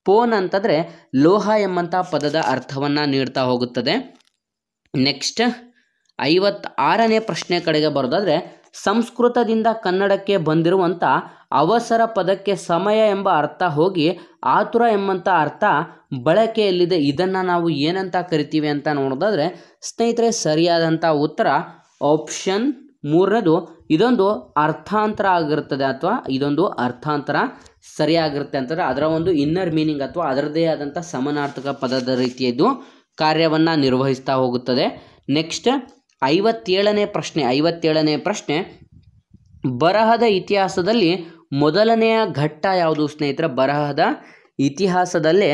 ಪೋನ್ ಅಂತಂದರೆ ಲೋಹ ಎಂಬಂಥ ಪದದ ಅರ್ಥವನ್ನು ನೀಡ್ತಾ ಹೋಗುತ್ತದೆ. ನೆಕ್ಸ್ಟ್ 56ನೇ ಪ್ರಶ್ನೆ ಕಡೆಗೆ ಬರೋದಾದರೆ, ಸಂಸ್ಕೃತದಿಂದ ಕನ್ನಡಕ್ಕೆ ಬಂದಿರುವಂಥ ಅವಸರ ಪದಕ್ಕೆ ಸಮಯ ಎಂಬ ಅರ್ಥ ಹೋಗಿ ಆತುರ ಎಂಬಂಥ ಅರ್ಥ ಬಳಕೆಯಲ್ಲಿದೆ. ಇದನ್ನು ನಾವು ಏನಂತ ಕರಿತೀವಿ ಅಂತ ನೋಡೋದಾದರೆ ಸ್ನೇಹಿತರೆ, ಸರಿಯಾದಂಥ ಉತ್ತರ ಆಪ್ಷನ್ 3ನೇದು ಇದೊಂದು ಅರ್ಥಾಂತರ ಆಗಿರುತ್ತದೆ ಅಥವಾ ಇದೊಂದು ಅರ್ಥಾಂತರ ಸರಿಯಾಗಿರುತ್ತೆ ಅಂತಂದರೆ ಅದರ ಒಂದು ಇನ್ನರ್ ಮೀನಿಂಗ್ ಅಥವಾ ಅದರದೇ ಆದಂಥ ಸಮಾನಾರ್ಥಕ ಪದದ ರೀತಿಯದ್ದು ಕಾರ್ಯವನ್ನು ನಿರ್ವಹಿಸ್ತಾ ಹೋಗುತ್ತದೆ. ನೆಕ್ಸ್ಟ್ 57ನೇ ಪ್ರಶ್ನೆ, ಬರಹದ ಇತಿಹಾಸದಲ್ಲಿ ಮೊದಲನೆಯ ಘಟ್ಟ ಯಾವುದು ಸ್ನೇಹಿತರೆ? ಬರಹದ ಇತಿಹಾಸದಲ್ಲೇ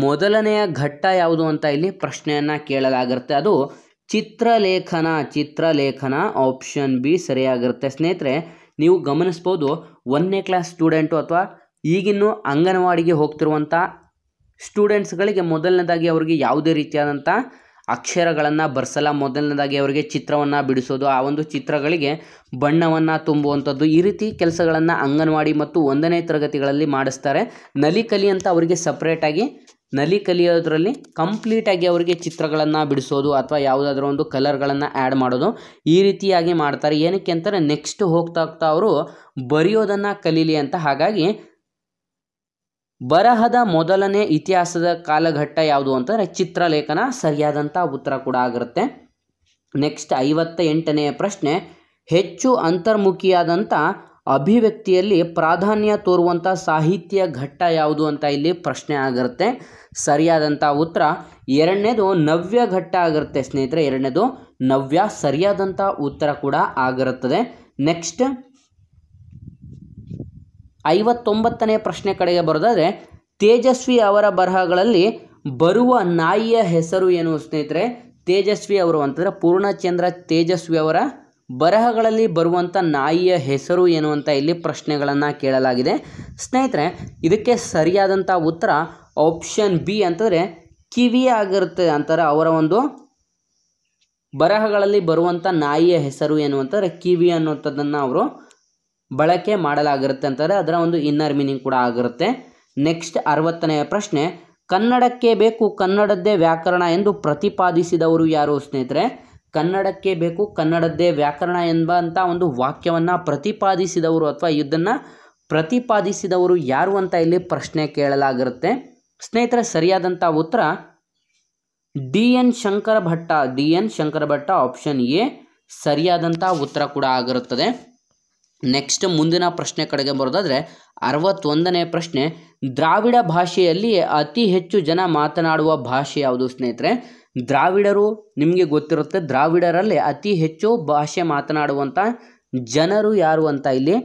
ಮೊದಲನೆಯ ಘಟ್ಟ ಯಾವುದು ಅಂತ ಇಲ್ಲಿ ಪ್ರಶ್ನೆಯನ್ನು ಕೇಳಲಾಗಿರುತ್ತೆ. ಅದು ಚಿತ್ರಲೇಖನ ಆಪ್ಷನ್ ಬಿ ಸರಿಯಾಗಿರುತ್ತೆ ಸ್ನೇಹಿತರೆ. ನೀವು ಗಮನಿಸ್ಬೋದು, 1ನೇ ಕ್ಲಾಸ್ ಸ್ಟೂಡೆಂಟು ಅಥವಾ ಈಗಿನ್ನೂ ಅಂಗನವಾಡಿಗೆ ಹೋಗ್ತಿರುವಂಥ ಸ್ಟೂಡೆಂಟ್ಸ್ಗಳಿಗೆ ಮೊದಲನೇದಾಗಿ ಅವರಿಗೆ ಯಾವುದೇ ರೀತಿಯಾದಂಥ ಅಕ್ಷರಗಳನ್ನು ಬರ್ಸಲ್ಲ. ಮೊದಲನೇದಾಗಿ ಅವರಿಗೆ ಚಿತ್ರವನ್ನು ಬಿಡಿಸೋದು, ಆ ಒಂದು ಚಿತ್ರಗಳಿಗೆ ಬಣ್ಣವನ್ನು ತುಂಬುವಂಥದ್ದು, ಈ ರೀತಿ ಕೆಲಸಗಳನ್ನು ಅಂಗನವಾಡಿ ಮತ್ತು 1ನೇ ತರಗತಿಗಳಲ್ಲಿ ಮಾಡಿಸ್ತಾರೆ. ನಲಿಕಲಿ ಅಂತ ಅವರಿಗೆ ಸಪ್ರೇಟಾಗಿ ಕಲಿಯೋದ್ರಲ್ಲಿ ಕಂಪ್ಲೀಟಾಗಿ ಅವರಿಗೆ ಚಿತ್ರಗಳನ್ನು ಬಿಡಿಸೋದು ಅಥವಾ ಯಾವುದಾದ್ರೂ ಒಂದು ಕಲರ್ಗಳನ್ನು ಆ್ಯಡ್ ಮಾಡೋದು ಈ ರೀತಿಯಾಗಿ ಮಾಡ್ತಾರೆ. ಏನಕ್ಕೆ ಅಂತಾರೆ, ನೆಕ್ಸ್ಟ್ ಹೋಗ್ತಾ ಅವರು ಬರೆಯೋದನ್ನು ಕಲೀಲಿ ಅಂತ. ಹಾಗಾಗಿ ಬರಹದ ಮೊದಲನೇ ಇತಿಹಾಸದ ಕಾಲಘಟ್ಟ ಯಾವುದು ಅಂತಂದರೆ ಚಿತ್ರಲೇಖನ ಸರಿಯಾದಂಥ ಉತ್ತರ ಕೂಡ ಆಗಿರುತ್ತೆ. ನೆಕ್ಸ್ಟ್ 58ನೇ ಪ್ರಶ್ನೆ, ಹೆಚ್ಚು ಅಂತರ್ಮುಖಿಯಾದಂಥ ಅಭಿವ್ಯಕ್ತಿಯಲ್ಲಿ ಪ್ರಾಧಾನ್ಯ ತೋರುವಂಥ ಸಾಹಿತ್ಯ ಘಟ್ಟ ಯಾವುದು ಅಂತ ಇಲ್ಲಿ ಪ್ರಶ್ನೆ ಆಗಿರುತ್ತೆ. ಸರಿಯಾದಂಥ ಉತ್ತರ 2ನೇದು ನವ್ಯ ಘಟ್ಟ ಆಗಿರುತ್ತೆ ಸ್ನೇಹಿತರೆ. 2ನೇದು ನವ್ಯ ಸರಿಯಾದಂಥ ಉತ್ತರ ಕೂಡ ಆಗಿರುತ್ತದೆ. ನೆಕ್ಸ್ಟ್ 59ನೇ ಪ್ರಶ್ನೆ ಕಡೆಗೆ ಬರೋದಾದರೆ, ತೇಜಸ್ವಿ ಅವರ ಬರಹಗಳಲ್ಲಿ ಬರುವ ನಾಯಿಯ ಹೆಸರು ಏನು ಸ್ನೇಹಿತರೆ? ತೇಜಸ್ವಿ ಅವರು ಅಂತಂದರೆ ಪೂರ್ಣಚಂದ್ರ ತೇಜಸ್ವಿ ಅವರ ಬರಹಗಳಲ್ಲಿ ಬರುವಂಥ ನಾಯಿಯ ಹೆಸರು ಏನು ಅಂತ ಇಲ್ಲಿ ಪ್ರಶ್ನೆಗಳನ್ನು ಕೇಳಲಾಗಿದೆ ಸ್ನೇಹಿತರೆ. ಇದಕ್ಕೆ ಸರಿಯಾದಂಥ ಉತ್ತರ ಆಪ್ಷನ್ ಬಿ ಅಂತಂದರೆ ಕಿವಿ ಆಗಿರುತ್ತೆ ಅಂತಾರೆ. ಅವರ ಒಂದು ಬರಹಗಳಲ್ಲಿ ಬರುವಂಥ ನಾಯಿಯ ಹೆಸರು ಏನು ಅಂತಂದರೆ ಕಿವಿ ಅನ್ನುವಂಥದ್ದನ್ನು ಅವರು ಬಳಕೆ ಮಾಡಲಾಗಿರುತ್ತೆ ಅಂತಾರೆ. ಅದರ ಒಂದು ಇನ್ನರ್ ಮೀನಿಂಗ್ ಕೂಡ ಆಗಿರುತ್ತೆ. ನೆಕ್ಸ್ಟ್ 60ನೇ ಪ್ರಶ್ನೆ, ಕನ್ನಡಕ್ಕೆ ಬೇಕು ಕನ್ನಡದ್ದೇ ವ್ಯಾಕರಣ ಎಂದು ಪ್ರತಿಪಾದಿಸಿದವರು ಯಾರು ಸ್ನೇಹಿತರೆ? ಕನ್ನಡಕ್ಕೆ ಬೇಕು ಕನ್ನಡದ್ದೇ ವ್ಯಾಕರಣ ಎಂಬಂಥ ಒಂದು ವಾಕ್ಯವನ್ನು ಪ್ರತಿಪಾದಿಸಿದವರು ಅಥವಾ ಇದನ್ನು ಪ್ರತಿಪಾದಿಸಿದವರು ಯಾರು ಅಂತ ಇಲ್ಲಿ ಪ್ರಶ್ನೆ ಕೇಳಲಾಗಿರುತ್ತೆ. ಸ್ನೇಹಿತರೆ ಸರಿಯಾದಂಥ ಉತ್ತರ D N Shankara Bhatta option A ಸರಿಯಾದಂಥ ಉತ್ತರ ಕೂಡ ಆಗಿರುತ್ತದೆ. ನೆಕ್ಸ್ಟ್ ಮುಂದಿನ ಪ್ರಶ್ನೆ ಕಡೆಗೆ ಬರೋದಾದರೆ 61ನೇ ಪ್ರಶ್ನೆ, ದ್ರಾವಿಡ ಭಾಷೆಯಲ್ಲಿ ಅತಿ ಹೆಚ್ಚು ಜನ ಮಾತನಾಡುವ ಭಾಷೆ ಯಾವುದು ಸ್ನೇಹಿತರೆ? ದ್ರಾವಿಡರು ನಿಮಗೆ ಗೊತ್ತಿರುತ್ತೆ, ದ್ರಾವಿಡರಲ್ಲಿ ಅತಿ ಹೆಚ್ಚು ಭಾಷೆ ಮಾತನಾಡುವಂಥ ಜನರು ಯಾರು ಅಂತ ಇಲ್ಲಿ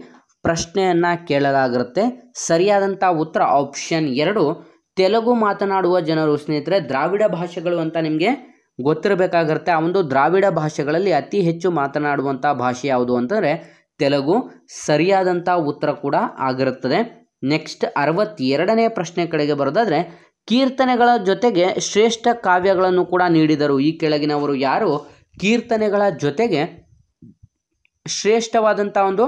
ಪ್ರಶ್ನೆಯನ್ನು ಕೇಳಲಾಗಿರುತ್ತೆ. ಸರಿಯಾದಂಥ ಉತ್ತರ ಆಪ್ಷನ್ 2 ತೆಲುಗು ಮಾತನಾಡುವ ಜನರು. ಸ್ನೇಹಿತರೆ ದ್ರಾವಿಡ ಭಾಷೆಗಳು ಅಂತ ನಿಮಗೆ ಗೊತ್ತಿರಬೇಕಾಗಿರುತ್ತೆ. ಆ ಒಂದು ದ್ರಾವಿಡ ಭಾಷೆಗಳಲ್ಲಿ ಅತಿ ಹೆಚ್ಚು ಮಾತನಾಡುವಂಥ ಭಾಷೆ ಯಾವುದು ಅಂತಂದರೆ ತೆಲುಗು. ಸರಿಯಾದಂಥ ಉತ್ತರ ಕೂಡ ಆಗಿರುತ್ತದೆ. ನೆಕ್ಸ್ಟ್ 62ನೇ ಪ್ರಶ್ನೆ ಕಡೆಗೆ ಬರೋದಾದರೆ, ಕೀರ್ತನೆಗಳ ಜೊತೆಗೆ ಶ್ರೇಷ್ಠ ಕಾವ್ಯಗಳನ್ನು ಕೂಡ ನೀಡಿದರು. ಈ ಕೆಳಗಿನವರು ಯಾರು ಕೀರ್ತನೆಗಳ ಜೊತೆಗೆ ಶ್ರೇಷ್ಠವಾದಂಥ ಒಂದು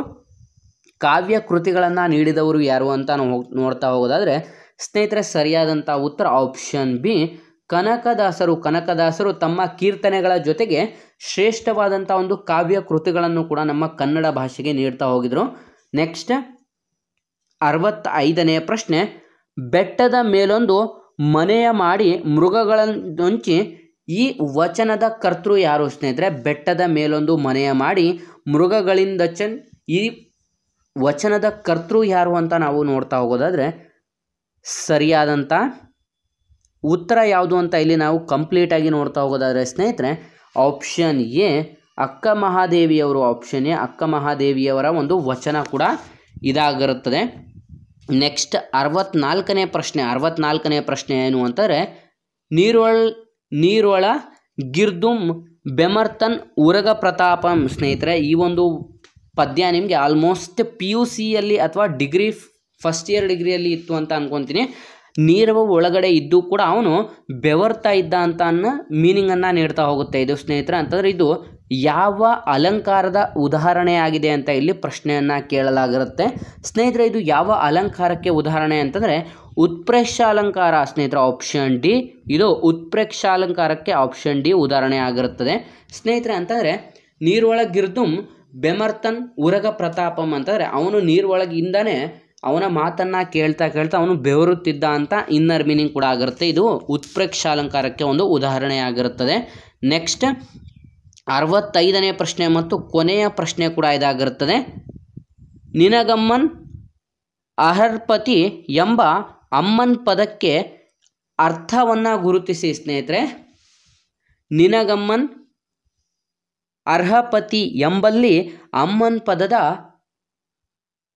ಕಾವ್ಯ ಕೃತಿಗಳನ್ನು ನೀಡಿದವರು ಯಾರು ಅಂತ ನಾವು ನೋಡ್ತಾ ಹೋಗೋದಾದರೆ ಸ್ನೇಹಿತರೆ ಸರಿಯಾದಂಥ ಉತ್ತರ ಆಪ್ಷನ್ ಬಿ ಕನಕದಾಸರು ತಮ್ಮ ಕೀರ್ತನೆಗಳ ಜೊತೆಗೆ ಶ್ರೇಷ್ಠವಾದಂಥ ಒಂದು ಕಾವ್ಯ ಕೃತಿಗಳನ್ನು ಕೂಡ ನಮ್ಮ ಕನ್ನಡ ಭಾಷೆಗೆ ನೀಡ್ತಾ ಹೋಗಿದ್ರು. ನೆಕ್ಸ್ಟ್ 65ನೇ ಪ್ರಶ್ನೆ, ಬೆಟ್ಟದ ಮೇಲೊಂದು ಮನೆಯ ಮಾಡಿ ಮೃಗಗಳನ್ನೊಂಚಿ ಈ ವಚನದ ಕರ್ತೃ ಯಾರು ಸ್ನೇಹಿತರೆ? ಬೆಟ್ಟದ ಮೇಲೊಂದು ಮನೆಯ ಮಾಡಿ ಮೃಗಗಳಿಂದಚ್ಚನ್ ಈ ವಚನದ ಕರ್ತೃ ಯಾರು ಅಂತ ನಾವು ನೋಡ್ತಾ ಹೋಗೋದಾದರೆ ಸರಿಯಾದಂಥ ಉತ್ತರ ಯಾವುದು ಅಂತ ಇಲ್ಲಿ ನಾವು ಕಂಪ್ಲೀಟಾಗಿ ನೋಡ್ತಾ ಹೋಗೋದಾದರೆ ಸ್ನೇಹಿತರೆ ಆಪ್ಷನ್ ಎ ಅಕ್ಕ ಮಹಾದೇವಿಯವರು. ಆಪ್ಷನ್ ಎ ಅಕ್ಕ ಮಹಾದೇವಿಯವರ ಒಂದು ವಚನ ಕೂಡ ಇದಾಗಿರುತ್ತದೆ. ನೆಕ್ಸ್ಟ್ 64ನೇ ಪ್ರಶ್ನೆ ಏನು ಅಂತಾರೆ, ನೀರೊಳ ಗಿರ್ದುಂ ಬೆಮರ್ತನ್ ಉರಗ ಪ್ರತಾಪಂ. ಸ್ನೇಹಿತರೆ ಈ ಒಂದು ಪದ್ಯ ನಿಮಗೆ ಆಲ್ಮೋಸ್ಟ್ PUCಯಲ್ಲಿ ಅಥವಾ ಫಸ್ಟ್ ಇಯರ್ ಡಿಗ್ರಿಯಲ್ಲಿ ಇತ್ತು ಅಂತ ಅನ್ಕೊತೀನಿ. ನೀರು ಒಳಗಡೆ ಇದ್ದು ಕೂಡ ಅವನು ಬೆವರ್ತಾ ಇದ್ದ ಅಂತ ಅನ್ನೋ ಮೀನಿಂಗನ್ನು ನೀಡ್ತಾ ಹೋಗುತ್ತೆ ಇದು ಸ್ನೇಹಿತರೆ. ಅಂತಂದರೆ ಇದು ಯಾವ ಅಲಂಕಾರದ ಉದಾಹರಣೆ ಆಗಿದೆ ಅಂತ ಇಲ್ಲಿ ಪ್ರಶ್ನೆಯನ್ನು ಕೇಳಲಾಗಿರುತ್ತೆ. ಸ್ನೇಹಿತರೆ ಇದು ಯಾವ ಅಲಂಕಾರಕ್ಕೆ ಉದಾಹರಣೆ ಅಂತಂದರೆ ಉತ್ಪ್ರೇಕ್ಷ ಅಲಂಕಾರ ಸ್ನೇಹಿತರೆ. ಆಪ್ಷನ್ ಡಿ ಇದು ಉತ್ಪ್ರೇಕ್ಷ ಅಲಂಕಾರಕ್ಕೆ ಆಪ್ಷನ್ ಡಿ ಉದಾಹರಣೆ ಆಗಿರುತ್ತದೆ ಸ್ನೇಹಿತರೆ. ಅಂತಂದರೆ ನೀರೊಳಗಿರ್ದುಂ ಬೆಮರ್ತನ್ ಉರಗ ಪ್ರತಾಪಂ ಅಂತಂದರೆ ಅವನು ನೀರೊಳಗಿಂದನೇ ಅವನ ಮಾತನ್ನು ಕೇಳ್ತಾ ಅವನು ಬೆವರುತ್ತಿದ್ದ ಅಂತ ಇನ್ನರ್ ಮೀನಿಂಗ್ ಕೂಡ ಆಗಿರುತ್ತೆ. ಇದು ಉತ್ಪ್ರೇಕ್ಷ ಅಲಂಕಾರಕ್ಕೆ ಒಂದು ಉದಾಹರಣೆ ಆಗಿರುತ್ತದೆ. ನೆಕ್ಸ್ಟ್ 65ನೇ ಪ್ರಶ್ನೆ ಮತ್ತು ಕೊನೆಯ ಪ್ರಶ್ನೆ ಕೂಡ ಇದಾಗಿರುತ್ತದೆ. ನಿನಗಮ್ಮನ್ ಅಹರ್ಪತಿ ಎಂಬ ಅಮ್ಮನ್ ಪದಕ್ಕೆ ಅರ್ಥವನ್ನು ಗುರುತಿಸಿ ಸ್ನೇಹಿತರೆ. ನಿನಗಮ್ಮನ್ ಅರ್ಹಪತಿ ಎಂಬಲ್ಲಿ ಅಮ್ಮನ್ ಪದದ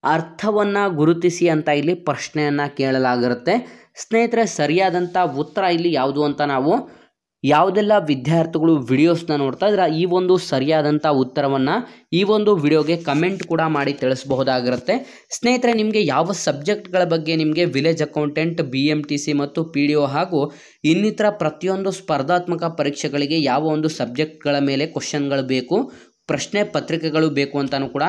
ಅರ್ಥವನ್ನು ಗುರುತಿಸಿ ಅಂತ ಇಲ್ಲಿ ಪ್ರಶ್ನೆಯನ್ನು ಕೇಳಲಾಗಿರುತ್ತೆ ಸ್ನೇಹಿತರೆ. ಸರಿಯಾದಂಥ ಉತ್ತರ ಇಲ್ಲಿ ಯಾವುದು ಅಂತ ನಾವು ಯಾವುದೆಲ್ಲ ವಿದ್ಯಾರ್ಥಿಗಳು ವಿಡಿಯೋಸ್ನ ನೋಡ್ತಾ ಇದ್ರೆ ಈ ಒಂದು ಸರಿಯಾದಂಥ ಉತ್ತರವನ್ನು ಈ ಒಂದು ವಿಡಿಯೋಗೆ ಕಮೆಂಟ್ ಕೂಡ ಮಾಡಿ ತಿಳಿಸಬಹುದಾಗಿರುತ್ತೆ ಸ್ನೇಹಿತರೆ. ನಿಮಗೆ ಯಾವ ಸಬ್ಜೆಕ್ಟ್ಗಳ ಬಗ್ಗೆ ನಿಮಗೆ ವಿಲೇಜ್ ಅಕೌಂಟೆಂಟ್, BMTC ಮತ್ತು PDO ಹಾಗೂ ಇನ್ನಿತರ ಪ್ರತಿಯೊಂದು ಸ್ಪರ್ಧಾತ್ಮಕ ಪರೀಕ್ಷೆಗಳಿಗೆ ಯಾವ ಒಂದು ಸಬ್ಜೆಕ್ಟ್ಗಳ ಮೇಲೆ ಕ್ವಶನ್ಗಳು ಬೇಕು, ಪ್ರಶ್ನೆ ಪತ್ರಿಕೆಗಳು ಬೇಕು ಅಂತಲೂ ಕೂಡ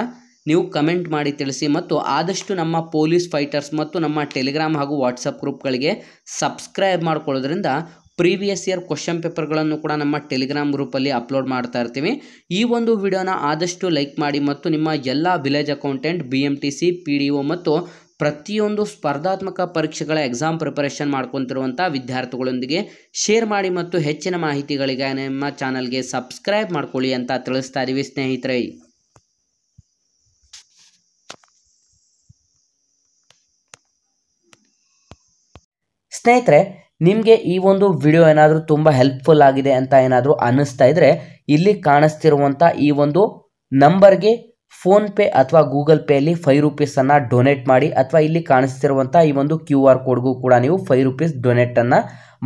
ನೀವು ಕಮೆಂಟ್ ಮಾಡಿ ತಿಳಿಸಿ. ಮತ್ತು ಆದಷ್ಟು ನಮ್ಮ ಪೊಲೀಸ್ ಫೈಟರ್ಸ್ ಮತ್ತು ನಮ್ಮ ಟೆಲಿಗ್ರಾಮ್ ಹಾಗೂ ವಾಟ್ಸಪ್ ಗ್ರೂಪ್ಗಳಿಗೆ ಸಬ್ಸ್ಕ್ರೈಬ್ ಮಾಡ್ಕೊಳ್ಳೋದ್ರಿಂದ ಪ್ರೀವಿಯಸ್ ಇಯರ್ ಕ್ವಶನ್ ಪೇಪರ್ಗಳನ್ನು ಕೂಡ ನಮ್ಮ ಟೆಲಿಗ್ರಾಮ್ ಗ್ರೂಪಲ್ಲಿ ಅಪ್ಲೋಡ್ ಮಾಡ್ತಾ ಇರ್ತೀವಿ. ಈ ಒಂದು ವಿಡಿಯೋನ ಆದಷ್ಟು ಲೈಕ್ ಮಾಡಿ ಮತ್ತು ನಿಮ್ಮ ಎಲ್ಲ ವಿಲೇಜ್ ಅಕೌಂಟೆಂಟ್, BMTC, PDO ಮತ್ತು ಪ್ರತಿಯೊಂದು ಸ್ಪರ್ಧಾತ್ಮಕ ಪರೀಕ್ಷೆಗಳ ಎಕ್ಸಾಮ್ ಪ್ರಿಪರೇಷನ್ ಮಾಡ್ಕೊತಿರುವಂಥ ವಿದ್ಯಾರ್ಥಿಗಳೊಂದಿಗೆ ಶೇರ್ ಮಾಡಿ ಮತ್ತು ಹೆಚ್ಚಿನ ಮಾಹಿತಿಗಳಿಗೆ ನಮ್ಮ ಚಾನಲ್ಗೆ ಸಬ್ಸ್ಕ್ರೈಬ್ ಮಾಡ್ಕೊಳ್ಳಿ ಅಂತ ತಿಳಿಸ್ತಾ ಇದ್ದೀವಿ ಸ್ನೇಹಿತರೆ. ಸ್ನೇಹಿತರೆ ನಿಮಗೆ ಈ ಒಂದು ವಿಡಿಯೋ ಏನಾದರೂ ತುಂಬ ಹೆಲ್ಪ್ಫುಲ್ ಆಗಿದೆ ಅಂತ ಏನಾದರೂ ಅನ್ನಿಸ್ತಾ ಇದ್ದರೆ ಇಲ್ಲಿ ಕಾಣಿಸ್ತಿರುವಂಥ ಈ ಒಂದು ನಂಬರ್ಗೆ ಫೋನ್ಪೇ ಅಥವಾ ಗೂಗಲ್ ಪೇಯಲ್ಲಿ ₹5 ಡೊನೇಟ್ ಮಾಡಿ, ಅಥವಾ ಇಲ್ಲಿ ಕಾಣಿಸ್ತಿರುವಂಥ ಈ ಒಂದು QR ಕೋಡ್ಗೂ ಕೂಡ ನೀವು ₹5 ಡೊನೇಟನ್ನು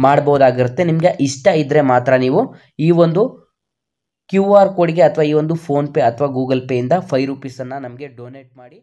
ಮಾಡ್ಬೋದಾಗಿರುತ್ತೆ. ನಿಮಗೆ ಇಷ್ಟ ಇದ್ದರೆ ಮಾತ್ರ ನೀವು ಈ ಒಂದು QR ಕೋಡ್ಗೆ ಅಥವಾ ಈ ಒಂದು ಫೋನ್ಪೇ ಅಥವಾ ಗೂಗಲ್ ಪೇಯಿಂದ ₹5 ನಮಗೆ ಡೊನೇಟ್ ಮಾಡಿ